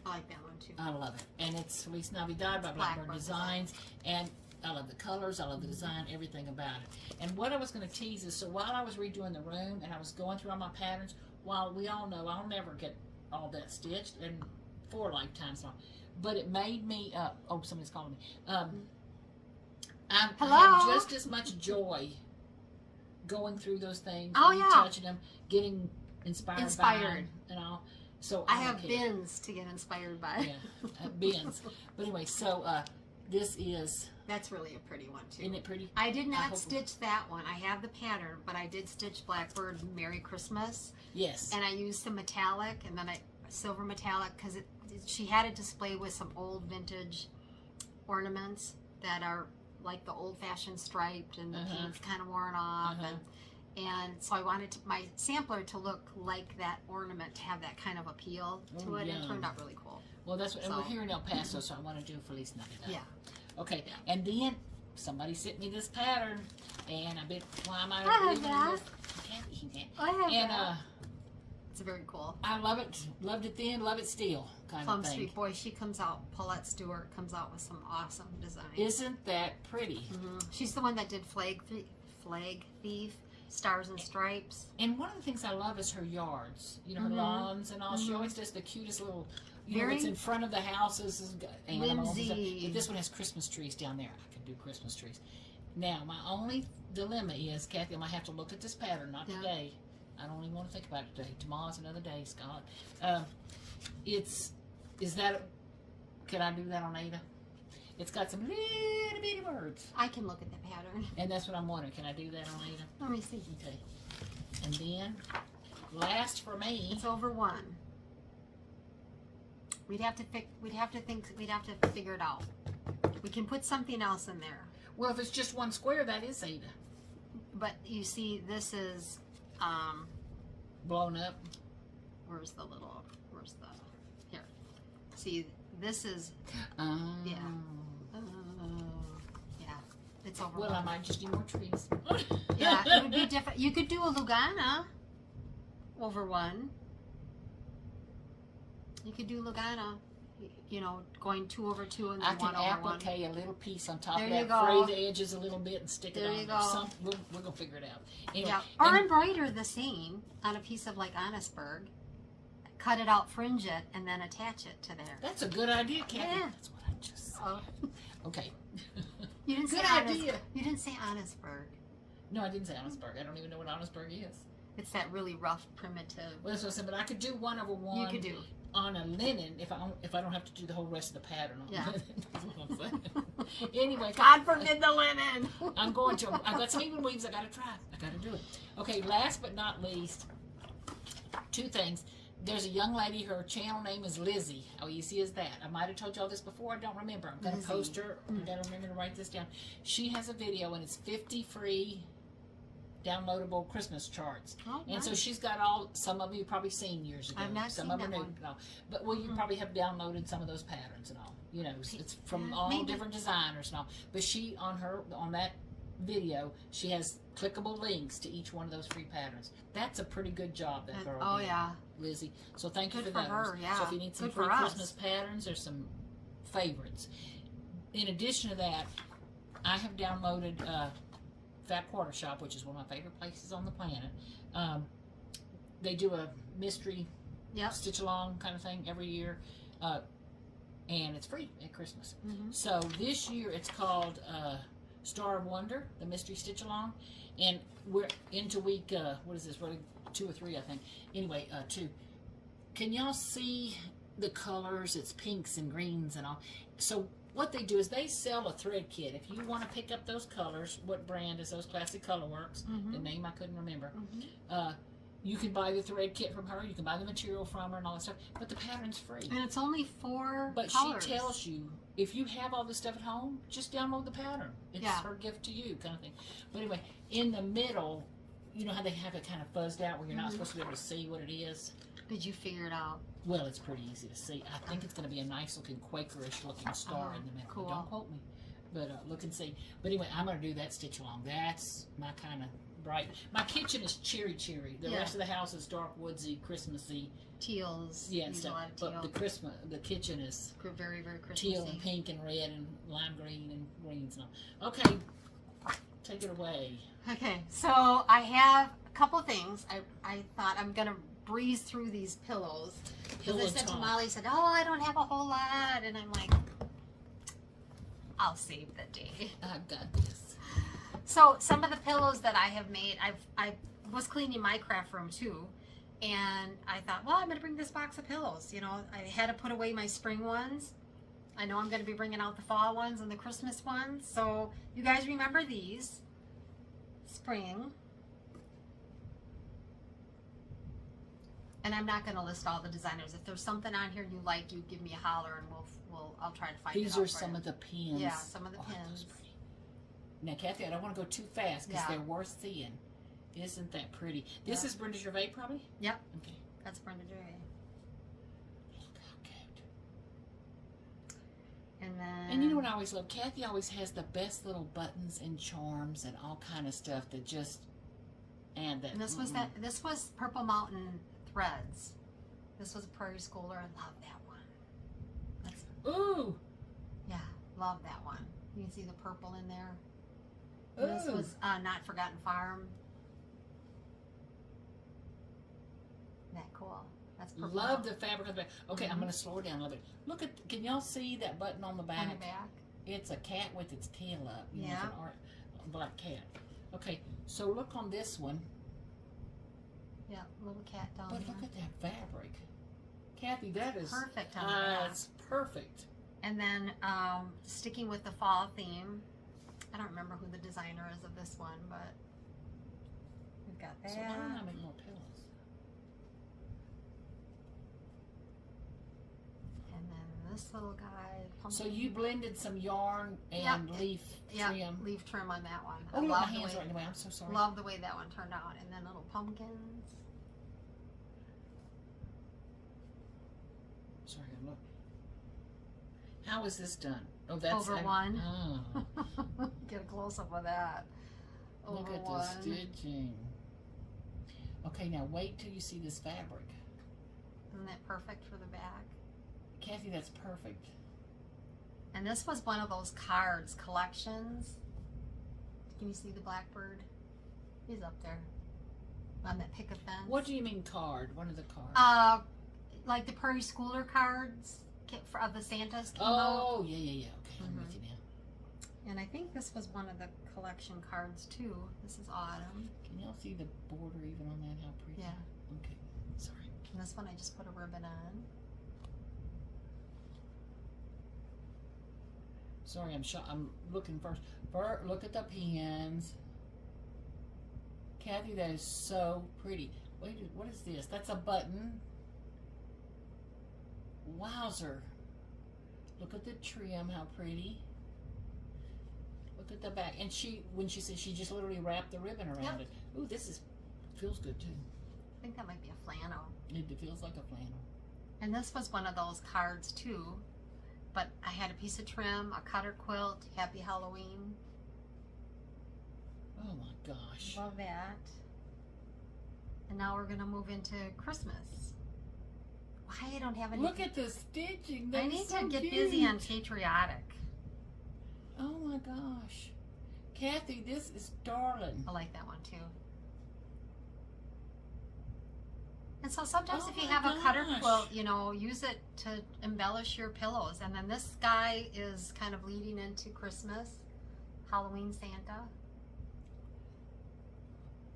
Speaker 1: I like that one too.
Speaker 2: I love it. And it's Feliz Navidad by Blackbird Designs. And I love the colors. I love the design, everything about it. And what I was going to tease is, so while I was redoing the room and I was going through all my patterns, while we all know I'll never get all that stitched, and 4 lifetimes long, but it made me, oh, somebody's calling me. I have just as much joy going through those things, touching them, getting inspired by them, and all. So
Speaker 1: I have bins to get inspired by.
Speaker 2: Yeah, bins. But anyway, so this is.
Speaker 1: That's really a pretty one too.
Speaker 2: Isn't it pretty?
Speaker 1: I did not stitch that one. I have the pattern, but I did stitch Blackbird Merry Christmas.
Speaker 2: Yes.
Speaker 1: And I used some metallic, and then silver metallic, because she had a display with some old vintage ornaments that are like the old-fashioned striped, and the paint's kind of worn off, and so I wanted my sampler to look like that ornament, to have that kind of appeal to it, and it turned out really cool.
Speaker 2: Well, that's what, and we're here in El Paso, so I want to do Feliz Navidad.
Speaker 1: Yeah.
Speaker 2: Okay, and then somebody sent me this pattern, and I bet, why am I
Speaker 1: have that. I have
Speaker 2: and,
Speaker 1: that. It's very cool.
Speaker 2: I love it. Loved it then, love it still, kind of thing.
Speaker 1: Street Boy, she comes out, Paulette Stewart comes out with some awesome designs.
Speaker 2: Isn't that pretty?
Speaker 1: She's the one that did Flag Thief, Stars and Stripes.
Speaker 2: And one of the things I love is her yards. You know, her lawns and all. She always does the cutest little, you know, it's in front of the houses.
Speaker 1: Whimsy.
Speaker 2: But this one has Christmas trees down there. I can do Christmas trees. Now, my only dilemma is, Kathy, I might have to look at this pattern, not today. I don't even want to think about it today. Tomorrow's another day, Scott. Can I do that on Ada? It's got some little bitty words.
Speaker 1: I can look at the pattern.
Speaker 2: And that's what I'm wondering. Can I do that on Ada?
Speaker 1: Let me see.
Speaker 2: Okay. And then, last for me.
Speaker 1: It's over 1. We'd have to figure it out. We can put something else in there.
Speaker 2: Well, if it's just 1 square, that is Ada.
Speaker 1: But you see, this is
Speaker 2: blown up.
Speaker 1: Where's the here? See, this is yeah, it's over.
Speaker 2: Well, I might just do more trees.
Speaker 1: Yeah, it would be different. You could do a Lugana over 1. You could do Lugana, you know, going 2 over 2 and then 1 over 1.
Speaker 2: I can applique a little piece on top
Speaker 1: there
Speaker 2: of that,
Speaker 1: you go.
Speaker 2: fray the edges a little bit and stick it on there. We're going to figure it out. Anyway,
Speaker 1: yeah. Or embroider the same on a piece of like Honestberg, cut it out, fringe it, and then attach it to there.
Speaker 2: That's a good idea, Kathy.
Speaker 1: Yeah.
Speaker 2: That's what I just said. Okay.
Speaker 1: You didn't
Speaker 2: good
Speaker 1: say
Speaker 2: idea.
Speaker 1: You didn't say Honestberg.
Speaker 2: No, I didn't say Honestberg. I don't even know what Honestberg is.
Speaker 1: It's that really rough, primitive.
Speaker 2: Well, that's what I said, but I could do 1 over 1.
Speaker 1: You could do.
Speaker 2: On a linen, if I don't have to do the whole rest of the pattern on linen. That's what I'm saying. Anyway,
Speaker 1: God forbid the linen.
Speaker 2: I'm going to. I've got some even weaves. I got to try. I got to do it. Okay. Last but not least, 2 things. There's a young lady. Her channel name is Lizzy. All you see is that. I might have told you all this before. I don't remember. I'm going to post her. I got to remember to write this down. She has a video, and it's 50 free downloadable Christmas charts.
Speaker 1: Oh,
Speaker 2: and so she's got some of you probably seen years ago.
Speaker 1: I've not
Speaker 2: some
Speaker 1: seen
Speaker 2: of
Speaker 1: that
Speaker 2: them
Speaker 1: one.
Speaker 2: No. But well, you probably have downloaded some of those patterns and all. You know, it's from all different designers and all. But she on that video, she has clickable links to each one of those free patterns. That's a pretty good job that girl did.
Speaker 1: Yeah,
Speaker 2: Lizzy. So thank you
Speaker 1: good
Speaker 2: for
Speaker 1: for
Speaker 2: those.
Speaker 1: her, yeah.
Speaker 2: So if you need some
Speaker 1: Good
Speaker 2: free
Speaker 1: for us.
Speaker 2: Christmas patterns, there's some favorites. In addition to that, I have downloaded Fab Quarter Shop, which is one of my favorite places on the planet. They do a mystery stitch along kind of thing every year, and it's free at Christmas. So this year it's called Star of Wonder, the mystery stitch along, and we're into week what is this? Really 2 or 3, I think. Anyway, 2. Can y'all see the colors? It's pinks and greens and all. So what they do is they sell a thread kit. If you want to pick up those colors, what brand is those? Classic Colorworks. The name I couldn't remember. You can buy the thread kit from her. You can buy the material from her and all that stuff. But the pattern's free.
Speaker 1: And it's only 4
Speaker 2: But
Speaker 1: colors.
Speaker 2: she tells you, if you have all this stuff at home, just download the pattern. It's her gift to you kind of thing. But anyway, in the middle, you know how they have it kind of fuzzed out where you're not supposed to be able to see what it is?
Speaker 1: Did you figure it out?
Speaker 2: Well, it's pretty easy to see. I think it's going to be a nice looking Quakerish looking star in the middle.
Speaker 1: Cool.
Speaker 2: Don't quote me, but look and see. But anyway, I'm going to do that stitch along. That's my kind of bright. My kitchen is cheery. The rest of the house is dark, woodsy, Christmassy.
Speaker 1: Teals.
Speaker 2: Yeah, and stuff. But the kitchen is
Speaker 1: very, very Christmassy.
Speaker 2: teal and pink and red and lime green and greens and all. Okay, take it away.
Speaker 1: Okay, so I have a couple things. I thought I'm going to breeze through these pillows. Because I said to Molly, said, oh, I don't have a whole lot. And I'm like, I'll save the day.
Speaker 2: I got this.
Speaker 1: So some of the pillows that I have made, I was cleaning my craft room too. And I thought, well, I'm going to bring this box of pillows. You know, I had to put away my spring ones. I know I'm going to be bringing out the fall ones and the Christmas ones. So you guys remember these. Spring. And I'm not going to list all the designers. If there's something on here you like, you give me a holler and I'll try to find it out.
Speaker 2: These are some of the pins.
Speaker 1: Yeah, some of the pins.
Speaker 2: Now, Kathy, I don't want to go too fast because they're worth seeing. Isn't that pretty? This is Brenda Gervais, probably?
Speaker 1: Yep.
Speaker 2: Okay.
Speaker 1: That's Brenda Gervais.
Speaker 2: Look how cute.
Speaker 1: And then...
Speaker 2: And you know what I always love? Kathy always has the best little buttons and charms and all kind of stuff that just... And this was Purple Mountain Threads. This was a Prairie Schooler. I love that one. Ooh!
Speaker 1: Yeah, love that one. You can see the purple in there.
Speaker 2: Ooh.
Speaker 1: This was Not Forgotten Farm. Isn't that cool? That's purple.
Speaker 2: Love the fabric on the back. Okay, I'm going to slow it down a little bit. Look at, can y'all see that button on the back?
Speaker 1: On the back.
Speaker 2: It's a cat with its tail up. You know,
Speaker 1: Yeah.
Speaker 2: it's a black cat. Okay, so look on this one.
Speaker 1: Yeah, little cat down
Speaker 2: But
Speaker 1: there.
Speaker 2: look at that fabric. Kathy, that is...
Speaker 1: Perfect on the back.
Speaker 2: It's perfect.
Speaker 1: And then sticking with the fall theme, I don't remember who the designer is of this one, but we've got that.
Speaker 2: So why don't I make more pillows?
Speaker 1: And then this little guy.
Speaker 2: So
Speaker 1: pumpkin.
Speaker 2: you blended some yarn and leaf trim.
Speaker 1: Leaf trim on that one.
Speaker 2: Oh, my hands are in the way. I'm so sorry.
Speaker 1: Love the way that one turned out. And then little pumpkins.
Speaker 2: Sorry, I'm looking. How is this done? Oh, that's
Speaker 1: Over one.
Speaker 2: Oh.
Speaker 1: Get a close up of that.
Speaker 2: Look
Speaker 1: Over
Speaker 2: at
Speaker 1: one.
Speaker 2: the stitching. Okay, now wait till you see this fabric.
Speaker 1: Isn't that perfect for the back?
Speaker 2: Kathy, that's perfect.
Speaker 1: And this was one of those cards collections. Can you see the blackbird? He's up there on that picket fence.
Speaker 2: What do you mean card? One of the cards.
Speaker 1: Like the Prairie Schooler cards of the Santas came out.
Speaker 2: Oh, yeah. Okay, I'm with you now.
Speaker 1: And I think this was one of the collection cards too. This is autumn.
Speaker 2: Can y'all see the border even on that? How pretty?
Speaker 1: Yeah.
Speaker 2: Okay, sorry.
Speaker 1: And this one I just put a ribbon on.
Speaker 2: Sorry, I'm looking first. Look at the pins. Kathy, that is so pretty. Wait, what is this? That's a button. Wowzer. Look at the trim, how pretty. Look at the back. And when she says she just literally wrapped the ribbon around it. Ooh, feels good too.
Speaker 1: I think that might be a flannel.
Speaker 2: It feels like a flannel.
Speaker 1: And this was one of those cards too. But I had a piece of trim, a cutter quilt, Happy Halloween.
Speaker 2: Oh my gosh.
Speaker 1: Love that. And now we're going to move into Christmas. Why I don't have any...
Speaker 2: Look at the stitching.
Speaker 1: I need to get busy on patriotic.
Speaker 2: Oh my gosh. Kathy, this is darling.
Speaker 1: I like that one too. And so sometimes
Speaker 2: Oh
Speaker 1: if you
Speaker 2: my
Speaker 1: have a cutter
Speaker 2: gosh.
Speaker 1: quilt, you know, use it to embellish your pillows. And then this guy is kind of leading into Christmas, Halloween Santa.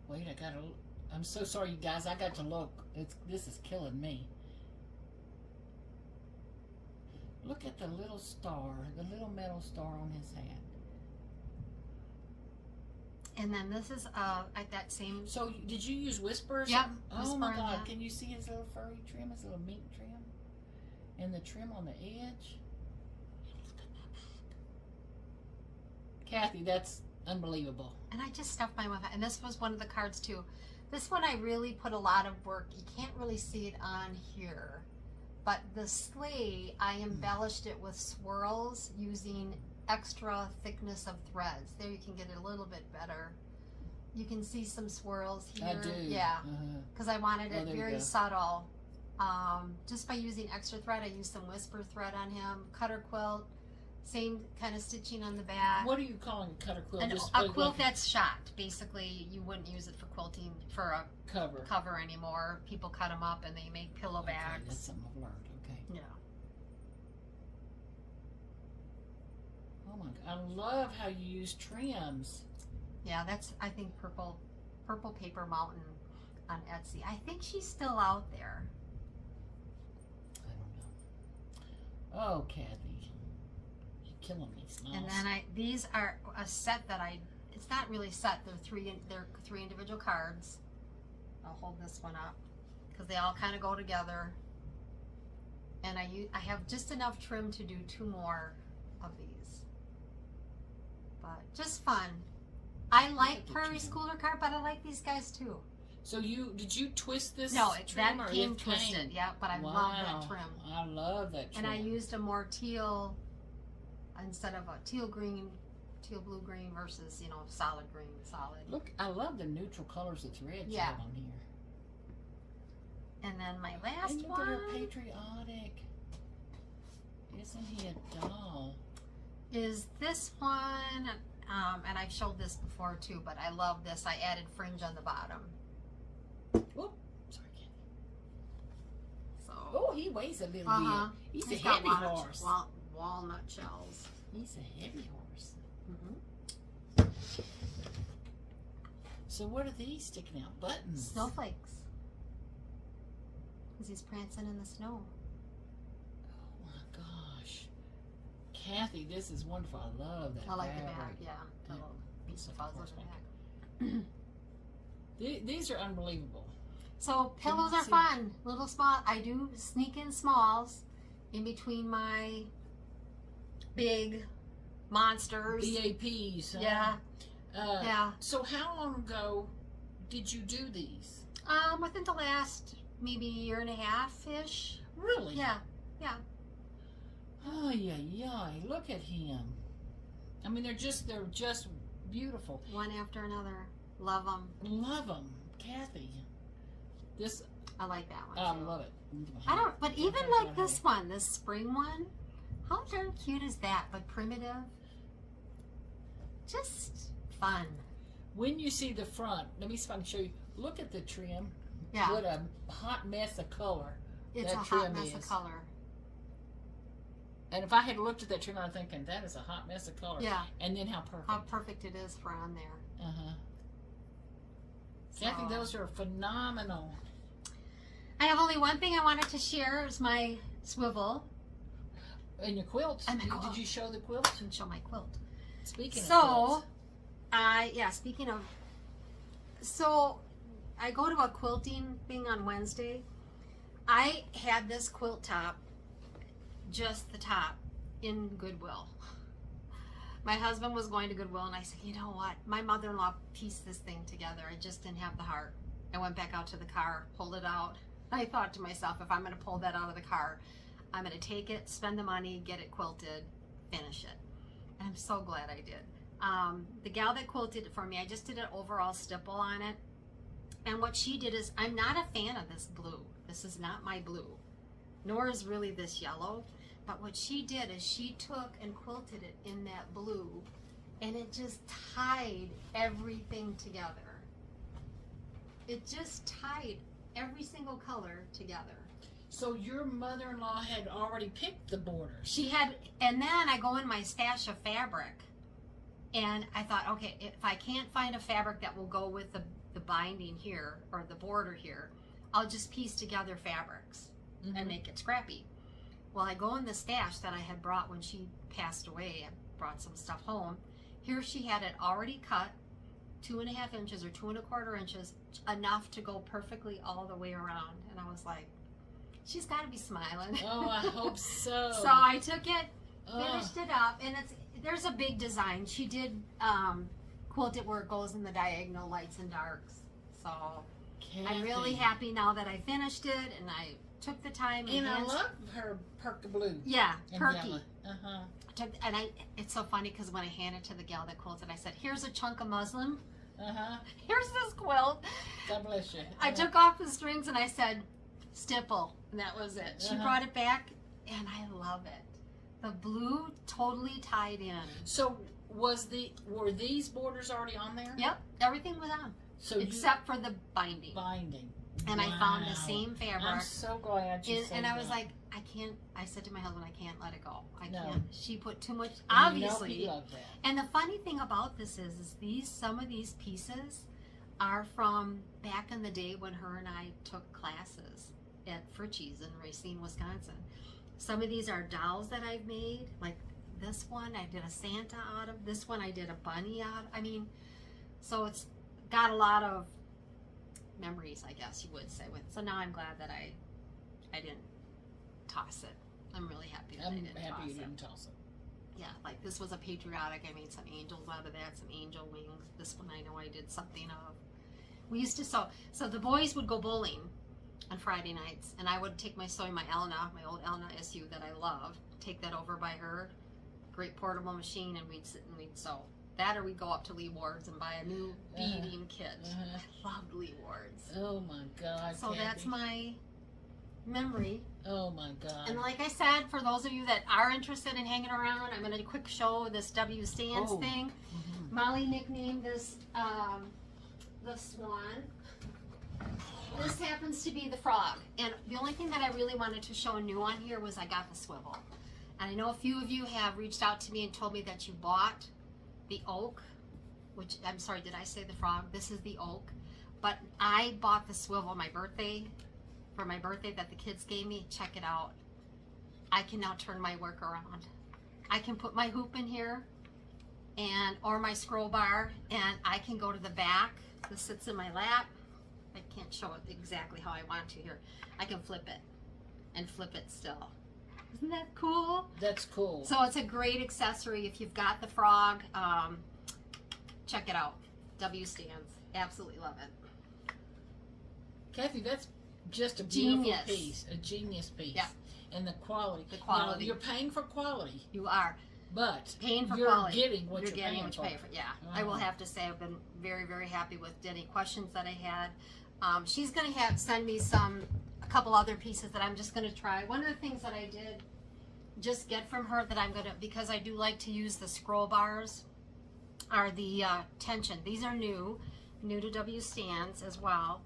Speaker 2: Wait, I'm so sorry, you guys. I got to look. This is killing me. Look at the little star, the little metal star on his hand.
Speaker 1: And then this is at that same.
Speaker 2: So, did you use Whisper or
Speaker 1: Yep,
Speaker 2: something? Oh
Speaker 1: Whisper
Speaker 2: my
Speaker 1: and
Speaker 2: God!
Speaker 1: that.
Speaker 2: Can you see his little furry trim, his little mink trim, and the trim on the edge? Kathy, that's unbelievable.
Speaker 1: And I just stuffed mine with it. And this was one of the cards too. This one I really put a lot of work. You can't really see it on here. But the sleigh, I embellished it with swirls using extra thickness of threads. There you can get it a little bit better. You can see some swirls here.
Speaker 2: I do.
Speaker 1: Yeah. Because I wanted
Speaker 2: Oh,
Speaker 1: it
Speaker 2: there you
Speaker 1: very
Speaker 2: go.
Speaker 1: subtle. Just by using extra thread, I used some Whisper thread on him. Cutter quilt. Same kind of stitching on the back.
Speaker 2: What are you calling a cutter quilt?
Speaker 1: And
Speaker 2: Just
Speaker 1: a
Speaker 2: like
Speaker 1: quilt that's shot. Basically, you wouldn't use it for quilting for a
Speaker 2: cover.
Speaker 1: cover anymore. People cut them up and they make pillow
Speaker 2: Okay,
Speaker 1: bags.
Speaker 2: that's something I've learned. Okay.
Speaker 1: Yeah.
Speaker 2: Oh my God! I love how you use trims.
Speaker 1: Yeah, that's I think purple paper mountain on Etsy. I think she's still out there.
Speaker 2: I don't know. Oh, Kathy, you're killing me, Smalls.
Speaker 1: And then these are a set that it's not really set. They're three individual cards. I'll hold this one up because they all kind of go together. And I have just enough trim to do 2 more of these. But just fun. I like Prairie Schooler card, but I like these guys too.
Speaker 2: So did you twist this?
Speaker 1: No,
Speaker 2: trim
Speaker 1: that
Speaker 2: or
Speaker 1: came
Speaker 2: it
Speaker 1: twisted. Yeah, but I
Speaker 2: Wow.
Speaker 1: love that trim.
Speaker 2: I love that trim.
Speaker 1: And I used a more teal instead of a teal blue green versus solid green, solid.
Speaker 2: Look, I love the neutral colors of threads you
Speaker 1: Yeah.
Speaker 2: have on here.
Speaker 1: And then my last
Speaker 2: And look
Speaker 1: one
Speaker 2: at her patriotic. Isn't he a doll?
Speaker 1: is this one, and I've showed this before too, but I love this. I added fringe on the bottom.
Speaker 2: Whoop. Sorry, Kathy.
Speaker 1: So.
Speaker 2: Oh, he weighs a little
Speaker 1: Uh-huh.
Speaker 2: bit. He's a
Speaker 1: got
Speaker 2: heavy horse.
Speaker 1: walnut shells.
Speaker 2: He's a heavy horse.
Speaker 1: Mm-hmm.
Speaker 2: So what are these sticking out? Buttons.
Speaker 1: Snowflakes. Because he's prancing in the snow.
Speaker 2: Oh my gosh. Kathy, this is wonderful. I love that.
Speaker 1: I like the
Speaker 2: fabric.
Speaker 1: back, yeah. The
Speaker 2: Yeah.
Speaker 1: little piece of
Speaker 2: Something
Speaker 1: fuzz on the
Speaker 2: horseback.
Speaker 1: back.
Speaker 2: These are unbelievable.
Speaker 1: So pillows
Speaker 2: Can you
Speaker 1: are
Speaker 2: see?
Speaker 1: fun. Little small. I do sneak in smalls in between my big monsters.
Speaker 2: BAPs. Huh?
Speaker 1: Yeah. Yeah.
Speaker 2: So how long ago did you do these?
Speaker 1: Within the last maybe year and a half ish.
Speaker 2: Really?
Speaker 1: Yeah.
Speaker 2: Oh yeah. Look at him. I mean, they're just beautiful.
Speaker 1: One after another. Love them.
Speaker 2: Love them, Kathy. This
Speaker 1: I like that one.
Speaker 2: I
Speaker 1: too.
Speaker 2: love it.
Speaker 1: I don't. But even like this one, this spring one, how darn cute is that? But primitive. Just fun.
Speaker 2: When you see the front, let me see if I can show you. Look at the trim.
Speaker 1: Yeah.
Speaker 2: What a hot mess of color.
Speaker 1: It's
Speaker 2: that
Speaker 1: a hot
Speaker 2: trim
Speaker 1: mess
Speaker 2: is.
Speaker 1: of color.
Speaker 2: And if I had looked at that trim, I'm thinking that is a hot mess of color.
Speaker 1: Yeah.
Speaker 2: And then how perfect.
Speaker 1: How perfect it is for on there.
Speaker 2: Uh-huh.
Speaker 1: So,
Speaker 2: Kathy, those are phenomenal.
Speaker 1: I have only one thing I wanted to share. Is my swivel.
Speaker 2: And your quilts.
Speaker 1: And my quilt.
Speaker 2: Did you show the quilt?
Speaker 1: And show my quilt.
Speaker 2: Speaking of
Speaker 1: So,
Speaker 2: quilts.
Speaker 1: speaking of, so I go to a quilting thing on Wednesday. I had this quilt top, just the top, in Goodwill. My husband was going to Goodwill, and I said, you know what? My mother-in-law pieced this thing together. I just didn't have the heart. I went back out to the car, pulled it out. I thought to myself, if I'm going to pull that out of the car, I'm going to take it, spend the money, get it quilted, finish it. And I'm so glad I did. The gal that quilted it for me, I just did an overall stipple on it. And what she did is, I'm not a fan of this blue. This is not my blue, nor is really this yellow. But what she did is she took and quilted it in that blue and it just tied everything together. It just tied every single color together.
Speaker 2: So your mother-in-law had already picked the borders.
Speaker 1: She had, and then I go in my stash of fabric, and I thought, okay, if I can't find a fabric that will go with the binding here, or the border here, I'll just piece together fabrics and make it scrappy. Well, I go in the stash that I had brought when she passed away. I brought some stuff home. Here she had it already cut, 2.5 inches or 2 1/4 inches, enough to go perfectly all the way around. And I was like, she's got to be smiling.
Speaker 2: Oh, I hope so.
Speaker 1: So I took it, finished it up, and there's a big design. She did quilt it where it goes in the diagonal lights and darks. So
Speaker 2: Kathy.
Speaker 1: I'm really happy now that I finished it, and I took the time.
Speaker 2: And I love her perky blue.
Speaker 1: Yeah,
Speaker 2: and
Speaker 1: perky.
Speaker 2: yellow. Uh-huh.
Speaker 1: It's so funny because when I handed to the gal that quilted, I said, "Here's a chunk of muslin.
Speaker 2: Uh-huh.
Speaker 1: Here's this quilt."
Speaker 2: God bless you.
Speaker 1: I took off the strings and I said, "Stipple," and that was it. She brought it back, and I love it. The blue totally tied in.
Speaker 2: So were these borders already on there?
Speaker 1: Yep, everything was on,
Speaker 2: So
Speaker 1: except for the binding. And I found the same fabric.
Speaker 2: I'm so glad you said
Speaker 1: and I was
Speaker 2: that.
Speaker 1: like, I can't. I said to my husband, I can't let it go. I
Speaker 2: No.
Speaker 1: can't. She put too much.
Speaker 2: And
Speaker 1: Obviously.
Speaker 2: you know he loved that.
Speaker 1: And the funny thing about this is some of these pieces are from back in the day when her and I took classes at Fritchie's in Racine, Wisconsin. Some of these are dolls that I've made. Like this one, I did a Santa out of. This one, I did a bunny out. I mean, so it's got a lot of memories, I guess you would say. So now I'm glad that I didn't toss it. I'm really happy that I didn't toss
Speaker 2: you
Speaker 1: it.
Speaker 2: didn't toss it.
Speaker 1: Yeah, like this was a patriotic. I made some angels out of that, some angel wings. This one I know I did something of. We used to sew. So the boys would go bowling on Friday nights, and I would take my sewing, my Elna, my old Elna SU that I love, take that over by her, great portable machine, and we'd sit and we'd sew. That, or we'd go up to Lee Ward's and buy a new beading kit. I loved Lee Ward's.
Speaker 2: Oh my God,
Speaker 1: So
Speaker 2: Kathy.
Speaker 1: that's my memory.
Speaker 2: Oh my God.
Speaker 1: And like I said, for those of you that are interested in hanging around, I'm going to quick show this W stands thing. Molly nicknamed this the swan. This happens to be the frog. And the only thing that I really wanted to show new on here was I got the swivel. And I know a few of you have reached out to me and told me that you bought the oak, which, I'm sorry, did I say the frog? This is the oak. But I bought the swivel for my birthday that the kids gave me. Check it out. I can now turn my work around. I can put my hoop in here or my scroll bar, and I can go to the back. This sits in my lap. I can't show it exactly how I want to here. I can flip it and flip it still. Isn't that cool?
Speaker 2: That's cool.
Speaker 1: So it's a great accessory if you've got the frog. Check it out. W stands. Absolutely love it.
Speaker 2: Kathy, that's just a beautiful
Speaker 1: Genius.
Speaker 2: piece. A genius piece.
Speaker 1: Yeah.
Speaker 2: And the quality.
Speaker 1: The quality.
Speaker 2: You know, you're paying for quality.
Speaker 1: You are.
Speaker 2: But
Speaker 1: Paying for
Speaker 2: you're
Speaker 1: quality.
Speaker 2: getting what you're
Speaker 1: getting
Speaker 2: paying
Speaker 1: what
Speaker 2: for.
Speaker 1: you pay for. Yeah. I will have to say I've been very, very happy with any questions that I had. She's going to send me a couple other pieces that I'm just going to try. One of the things that I did just get from her that I'm going to, because I do like to use the scroll bars, are the tension. These are new to W stands as well.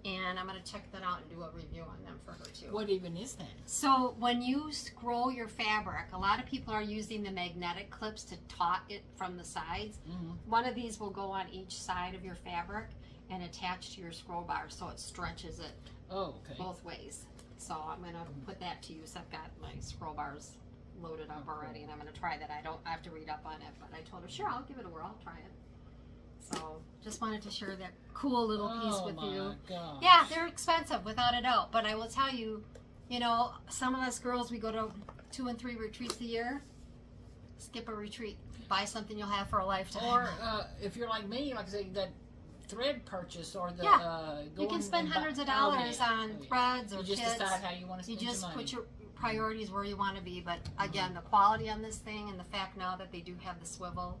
Speaker 1: And I'm going to check that out and do a review on them for her too.
Speaker 2: What even is that?
Speaker 1: So when you scroll your fabric, a lot of people are using the magnetic clips to taut it from the sides. One of these will go on each side of your fabric and attach to your scroll bar so it stretches it both ways. So I'm going to put that to use. I've got my scroll bars loaded up already, and I'm going to try that. I have to read up on it, but I told her, sure, I'll give it a whirl. I'll try it. So just wanted to share that cool little piece with you.
Speaker 2: Gosh.
Speaker 1: Yeah, they're expensive without a doubt, but I will tell you, you know, some of us girls, we go to 2 and 3 retreats a year. Skip a retreat, buy something you'll have for a lifetime.
Speaker 2: Or if you're like me, like I say, that thread purchase or the
Speaker 1: you can spend hundreds of dollars on threads or
Speaker 2: you just
Speaker 1: kits.
Speaker 2: decide how you want to spend
Speaker 1: You just
Speaker 2: your money.
Speaker 1: put your priorities where you want to be, but again, the quality on this thing and the fact now that they do have the swivel,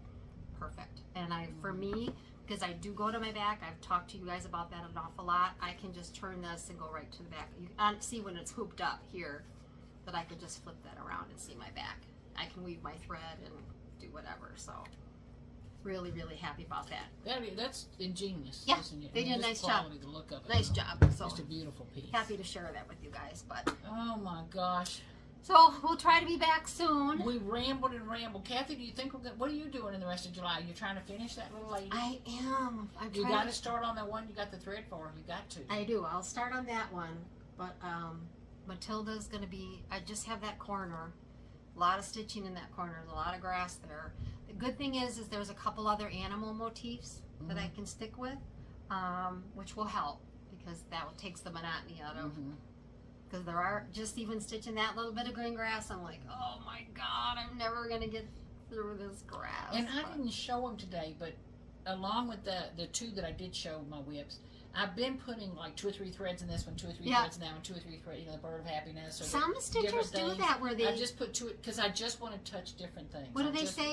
Speaker 1: perfect. And for me, because I do go to my back, I've talked to you guys about that an awful lot, I can just turn this and go right to the back. You see when it's hooped up here that I can just flip that around and see my back. I can weave my thread and do whatever. So really, really happy about that.
Speaker 2: That's ingenious.
Speaker 1: Yeah,
Speaker 2: isn't it?
Speaker 1: they did a nice job.
Speaker 2: The look of it.
Speaker 1: Nice job. So
Speaker 2: Just a beautiful piece.
Speaker 1: happy to share that with you guys. But
Speaker 2: Oh my gosh.
Speaker 1: so we'll try to be back soon.
Speaker 2: We rambled and rambled. Kathy, do you think we're what are you doing in the rest of July? You're trying to finish that little lady?
Speaker 1: I am.
Speaker 2: You got to start on that one you got the thread for. You got to.
Speaker 1: I do. I'll start on that one. But Matilda's going to be, I just have that corner. A lot of stitching in that corner. There's a lot of grass there. The good thing is there's a couple other animal motifs that I can stick with, which will help because that takes the monotony out of. Because there are, just even stitching that little bit of green grass, I'm like, oh my God, I'm never going to get through this grass.
Speaker 2: And I didn't show them today, but along with the two that I did show my whips, I've been putting like 2 or 3 threads in this one, 2 or 3 threads in that one, 2 or 3 threads, the bird of happiness. Or
Speaker 1: some stitchers do that where they.
Speaker 2: I just put 2 because I just want to touch different things.
Speaker 1: What do they say?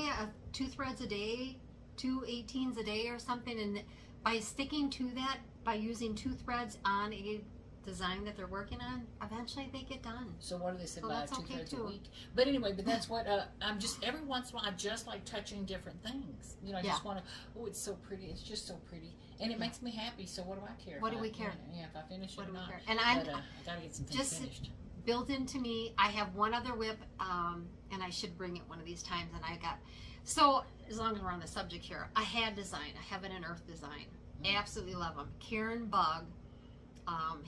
Speaker 1: 2 threads a day, 2 18s a day, or something. And by sticking to that, by using 2 threads on a design that they're working on, eventually they get done.
Speaker 2: So what do they say
Speaker 1: So
Speaker 2: about
Speaker 1: that's
Speaker 2: 2
Speaker 1: okay
Speaker 2: threads
Speaker 1: too.
Speaker 2: a week? But anyway, that's what I'm just every once in a while I just like touching different things. I just want to. Oh, it's so pretty. It's just so pretty, and it makes me happy. So what do I care?
Speaker 1: What do we care?
Speaker 2: Yeah, if I finish it
Speaker 1: What
Speaker 2: or
Speaker 1: do we
Speaker 2: not.
Speaker 1: care? And
Speaker 2: I gotta get some things
Speaker 1: just
Speaker 2: finished.
Speaker 1: built into me. I have one other whip, and I should bring it one of these times. And I got so as long as we're on the subject here, I had design. I have it in Earth Design. Absolutely love them. Karen Bug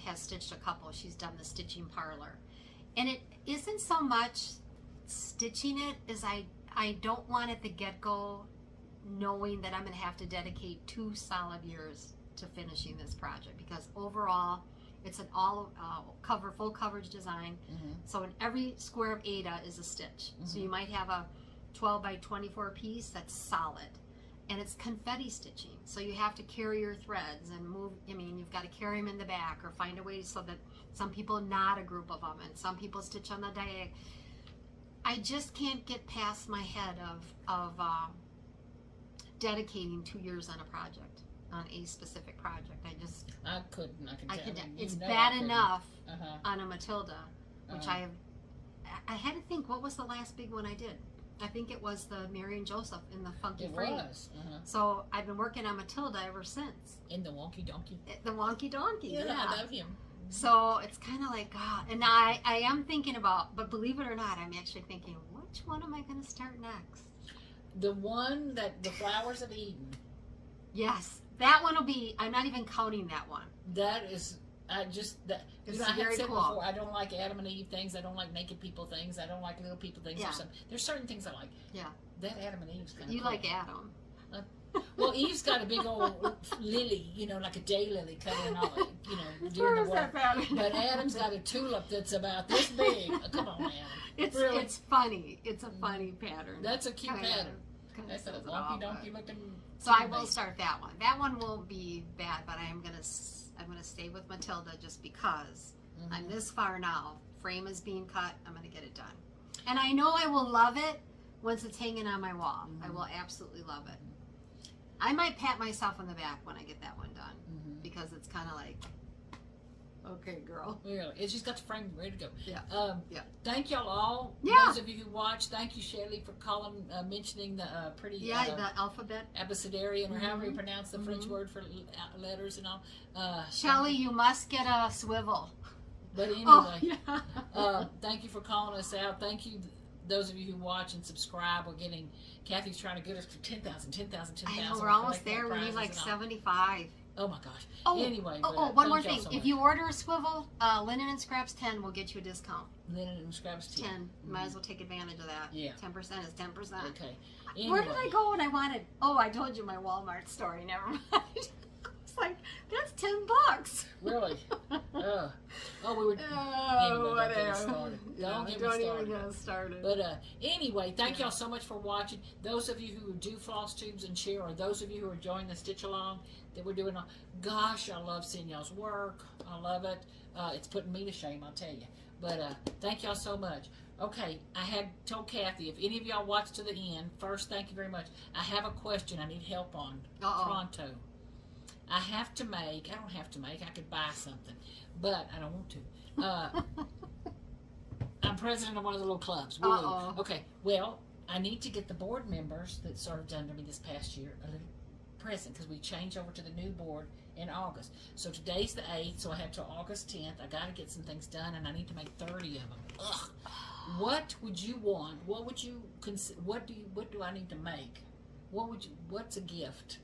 Speaker 1: has stitched a couple. She's done the stitching parlor, and it isn't so much stitching it as I don't want at the get-go knowing that I'm going to have to dedicate 2 solid years to finishing this project, because overall it's an all full coverage design. So in every square of Ada is a stitch. So you might have a 12 by 24 piece that's solid, and it's confetti stitching, so you have to carry your threads and move. I mean, you've got to carry them in the back or find a way so that some people knot a group of them and some people stitch on the diagonal. I just can't get past my head of dedicating 2 years on a project, on a specific project.
Speaker 2: I couldn't. I can tell.
Speaker 1: It's bad enough on a Matilda, which I had to think, what was the last big one I did? I think it was the Mary and Joseph in the funky frame.
Speaker 2: It was.
Speaker 1: So I've been working on Matilda ever since.
Speaker 2: In the wonky donkey.
Speaker 1: The wonky donkey.
Speaker 2: Yeah, I love him.
Speaker 1: So it's kind of like, God. And I am thinking about, but believe it or not, I'm actually thinking, which one am I going to start next?
Speaker 2: The one that the Flowers of Eden.
Speaker 1: Yes, that one will be. I'm not even counting that one.
Speaker 2: That is. I
Speaker 1: It's
Speaker 2: I had
Speaker 1: very
Speaker 2: said
Speaker 1: cool.
Speaker 2: before, I don't like Adam and Eve things. I don't like naked people things. I don't like little people things.
Speaker 1: Yeah.
Speaker 2: There's certain things I like.
Speaker 1: Yeah.
Speaker 2: That Adam and Eve's kind of
Speaker 1: You
Speaker 2: cool.
Speaker 1: like Adam.
Speaker 2: Well, Eve's got a big old lily, like a daylily coming on,
Speaker 1: Where
Speaker 2: during
Speaker 1: is
Speaker 2: the
Speaker 1: that
Speaker 2: work.
Speaker 1: pattern?
Speaker 2: But Adam's got a tulip that's about this big. Come on, Adam.
Speaker 1: It's funny. It's a funny pattern.
Speaker 2: That's a cute pattern.
Speaker 1: Kinda
Speaker 2: That's a
Speaker 1: says it
Speaker 2: wonky
Speaker 1: all,
Speaker 2: donkey
Speaker 1: but-
Speaker 2: looking.
Speaker 1: So I will start that one. That one won't be bad, but I'm gonna stay with Matilda just because I'm this far now. Frame is being cut. I'm gonna get it done, and I know I will love it once it's hanging on my wall. I will absolutely love it. I might pat myself on the back when I get that one done because it's kind of like, okay, girl.
Speaker 2: Really, it's just got the frame ready to go.
Speaker 1: Yeah.
Speaker 2: Thank y'all all.
Speaker 1: Yeah.
Speaker 2: Those of you who watched, thank you, Shelley, for mentioning the pretty.
Speaker 1: The alphabet.
Speaker 2: Abecedarian, or however you pronounce the French word for letters and all.
Speaker 1: Shelley, you must get a swivel.
Speaker 2: But anyway,
Speaker 1: Oh, yeah.
Speaker 2: Thank you for calling us out. Thank you, those of you who watch and subscribe. We're getting, Kathy's trying to get us to 10,000.
Speaker 1: I know, we're almost there. We need like 75.
Speaker 2: Oh my gosh.
Speaker 1: Oh,
Speaker 2: Anyway.
Speaker 1: one more
Speaker 2: thank y'all
Speaker 1: thing.
Speaker 2: so
Speaker 1: If
Speaker 2: much.
Speaker 1: you order a swivel, Linen and Scraps 10 will get you a discount.
Speaker 2: Linen and Scraps
Speaker 1: 10. Might as well take advantage of that.
Speaker 2: Yeah.
Speaker 1: 10% is 10%.
Speaker 2: Okay.
Speaker 1: Where did I go when I wanted? Oh, I told you my Walmart story. Never mind. It's like, that's $10.
Speaker 2: Really? We were.
Speaker 1: Oh,
Speaker 2: whatever. Don't get me started.
Speaker 1: even get started.
Speaker 2: But anyway, thank y'all so much for watching. Those of you who do floss tubes and share, or those of you who are enjoying the stitch along that we're doing, gosh, I love seeing y'all's work. I love it. It's putting me to shame, I'll tell you. But thank y'all so much. Okay, I had told Kathy, if any of y'all watch to the end, first, thank you very much. I have a question I need help on pronto. I don't have to make, I could buy something, but I don't want to. I'm president of one of the little clubs. Woo. Okay, well, I need to get the board members that served under me this past year a little present because we change over to the new board in August. So today's the 8th, so I have till August 10th. I got to get some things done, and I need to make 30 of them. Ugh. What would you want? What would you consider? What do I need to make? What's a gift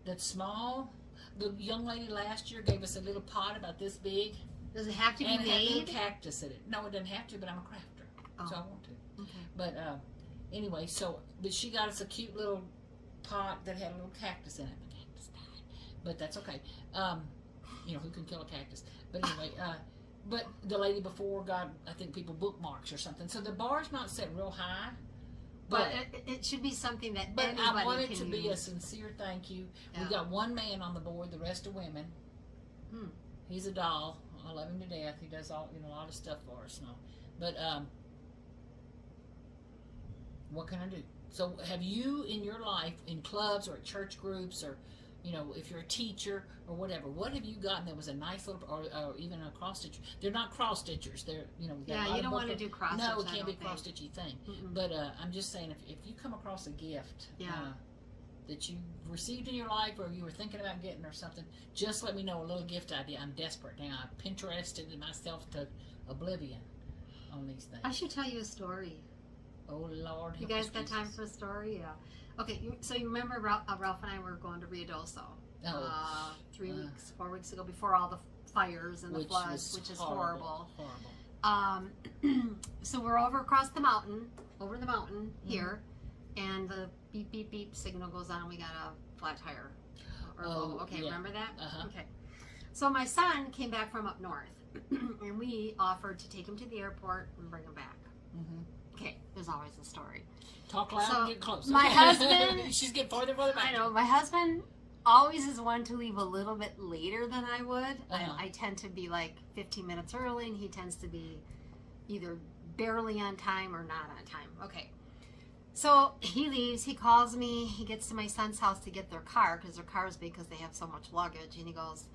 Speaker 2: that's small? The young lady last year gave us a little pot about this big.
Speaker 1: Does it have to be
Speaker 2: and it had a
Speaker 1: made?
Speaker 2: little cactus in it. No, it doesn't have to, but I'm a crafter, so I want to.
Speaker 1: Okay.
Speaker 2: But anyway, but she got us a cute little pot that had a little cactus in it. The cactus died, but that's okay. You know, who can kill a cactus? But anyway, but the lady before got, I think, people bookmarks or something. So the bar's not set real high.
Speaker 1: But it should be something that
Speaker 2: But
Speaker 1: anybody
Speaker 2: I want it
Speaker 1: can
Speaker 2: to be a
Speaker 1: use.
Speaker 2: sincere thank you.
Speaker 1: Yeah.
Speaker 2: We got one man on the board, the rest are women. He's a doll. I love him to death. He does all, a lot of stuff for us. No, but what can I do? So have you in your life, in clubs or at church groups, or if you're a teacher or whatever, what have you gotten that was a nice little, or even a cross stitcher? They're not cross stitchers. They're
Speaker 1: Yeah, you don't want to do cross stitch.
Speaker 2: No, it can't be a cross stitchy thing. But I'm just saying, if you come across a gift, that you received in your life or you were thinking about getting or something, just let me know a little gift idea. I'm desperate now. I've Pinterested myself to oblivion on these things.
Speaker 1: I should tell you a story.
Speaker 2: Oh Lord,
Speaker 1: You guys got time for a story? Yeah. Okay, so you remember Ralph and I were going to Ruidoso 4 weeks ago, before all the fires and the floods, which is horrible. So we're over the mountain here, and the beep beep beep signal goes on. We got a flat tire. Remember that? Okay. So my son came back from up north, and we offered to take him to the airport and bring him back. Okay, there's always a story.
Speaker 2: Talk loud and get close.
Speaker 1: My husband...
Speaker 2: She's getting farther and farther back.
Speaker 1: I know. My husband always is one to leave a little bit later than I would. I tend to be like 15 minutes early, and he tends to be either barely on time or not on time. Okay. So he leaves. He calls me. He gets to my son's house to get their car, because their car is big because they have so much luggage. And he goes,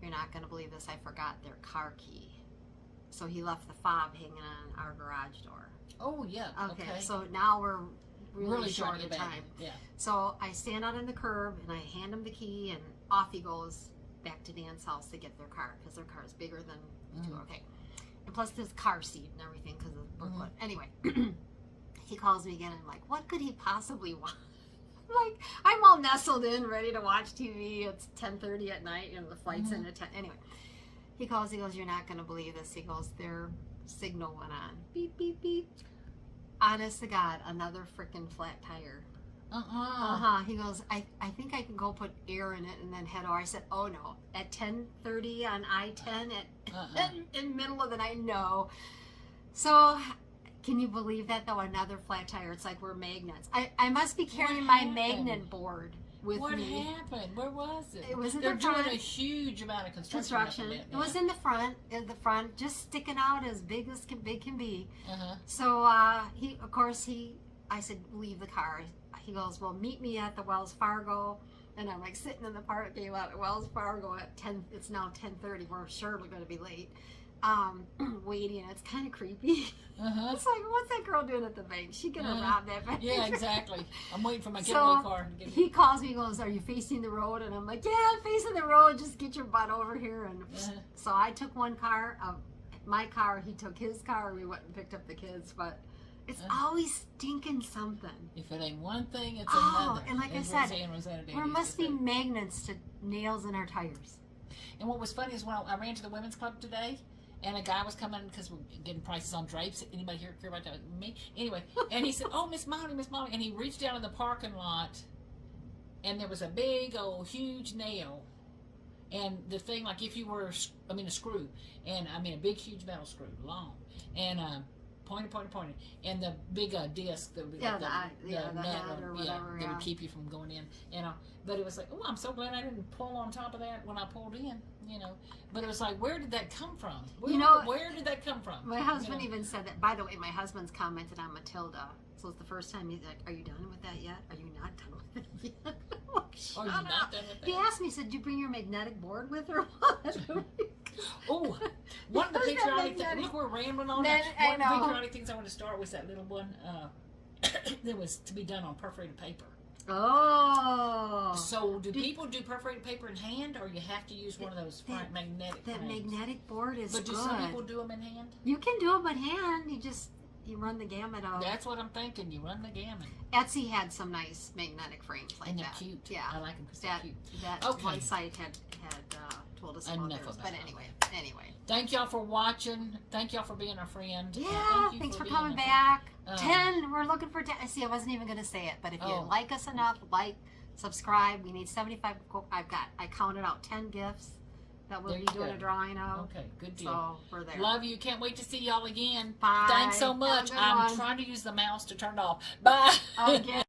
Speaker 1: "You're not going to believe this. I forgot their car key." So he left the fob hanging on our garage door.
Speaker 2: Oh, yeah. Okay.
Speaker 1: So now we're really short of
Speaker 2: back.
Speaker 1: time.
Speaker 2: Yeah.
Speaker 1: So I stand out on the curb and I hand him the key, and off he goes back to Dan's house to get their car, because their car is bigger than the two. Okay. And plus there's car seat and everything because of the booklet. Anyway, he calls me again, and I'm like, what could he possibly want? Like, I'm all nestled in, ready to watch TV. It's 10:30 at night, and the flight's in at 10. Anyway, he calls. He goes, "You're not going to believe this." He goes, "Their signal went on. Beep, beep, beep. Honest to God, another freaking flat tire." He goes, I think I can go put air in it and then head over. I said, "Oh no, at 10:30 on I-10 in middle of the night, no." So, can you believe that though? Another flat tire. It's like we're magnets. I must be carrying my magnet board with me.
Speaker 2: What happened? Where was it?
Speaker 1: It was in
Speaker 2: They're
Speaker 1: the front.
Speaker 2: doing a huge amount of construction.
Speaker 1: It was in the front, just sticking out as big as big can be. So I said, "Leave the car." He goes, "Well, meet me at the Wells Fargo." And I'm like sitting in the parking lot at Wells Fargo at 10. It's now 10:30. We're surely going to be late. Waiting. It's kind of creepy. It's like, what's that girl doing at the bank? She gonna rob that bank?
Speaker 2: Yeah, exactly. I'm waiting for my getaway car.
Speaker 1: He calls me and goes, "Are you facing the road?" And I'm like, "Yeah, I'm facing the road. Just get your butt over here." And so I took one car, my car. He took his car. We went and picked up the kids. But it's always stinking something.
Speaker 2: If it ain't one thing, it's another.
Speaker 1: And like I said, there must be magnets to nails in our tires.
Speaker 2: And what was funny is when I ran to the women's club today, and a guy was coming because we're getting prices on drapes. Anybody here care about that? Me? Anyway, and he said, "Oh, Miss Molly. And he reached down in the parking lot, and there was a big old huge nail. And the thing, like if you were, a screw. And a big huge metal screw, long. And pointed. And the big disc that would be like the nut or whatever, that would keep you from going in. But it was like, oh, I'm so glad I didn't pull on top of that when I pulled in. But it was like, where did that come from? Where did that come from?
Speaker 1: My husband even said that. By the way, my husband's commented on Matilda. So it's the first time he's like, "Are you done with that yet? Are you not done with it yet?"
Speaker 2: Are you not done with that?
Speaker 1: He asked me, he said, "Did you bring your magnetic board with or what?"
Speaker 2: Oh, one of the patriotic things. Look, we're rambling on that. One of the patriotic things I want to start with that little one. that was to be done on perforated paper.
Speaker 1: Oh.
Speaker 2: So do people do perforated paper in hand, or you have to use one of those magnetic
Speaker 1: That
Speaker 2: things?
Speaker 1: magnetic board is
Speaker 2: But do
Speaker 1: good.
Speaker 2: some people do them in hand?
Speaker 1: You can do them in hand. You run the gamut of.
Speaker 2: That's what I'm thinking. You run the gamut.
Speaker 1: Etsy had some nice magnetic frames like
Speaker 2: And they're
Speaker 1: that.
Speaker 2: cute.
Speaker 1: Yeah.
Speaker 2: I like them because they're
Speaker 1: That
Speaker 2: cute.
Speaker 1: that
Speaker 2: Okay.
Speaker 1: one site had told us about
Speaker 2: Enough
Speaker 1: theirs.
Speaker 2: about
Speaker 1: But
Speaker 2: it.
Speaker 1: anyway.
Speaker 2: Thank y'all for watching. Thank y'all for being our friend. And
Speaker 1: Yeah.
Speaker 2: thank you
Speaker 1: Thanks for
Speaker 2: being
Speaker 1: coming
Speaker 2: a
Speaker 1: back.
Speaker 2: friend.
Speaker 1: 10. We're looking for 10. See, I wasn't even going to say it, but if you
Speaker 2: Oh.
Speaker 1: like us enough, subscribe. We need 75. I counted out 10 gifts that we'll
Speaker 2: There
Speaker 1: be
Speaker 2: you
Speaker 1: doing
Speaker 2: go.
Speaker 1: a drawing of.
Speaker 2: Okay, good deal.
Speaker 1: So we're there.
Speaker 2: Love you. Can't wait to see y'all again.
Speaker 1: Bye.
Speaker 2: Thanks so
Speaker 1: Have a
Speaker 2: much.
Speaker 1: good
Speaker 2: I'm
Speaker 1: one.
Speaker 2: trying to use the mouse to turn it off. Bye.
Speaker 1: Again.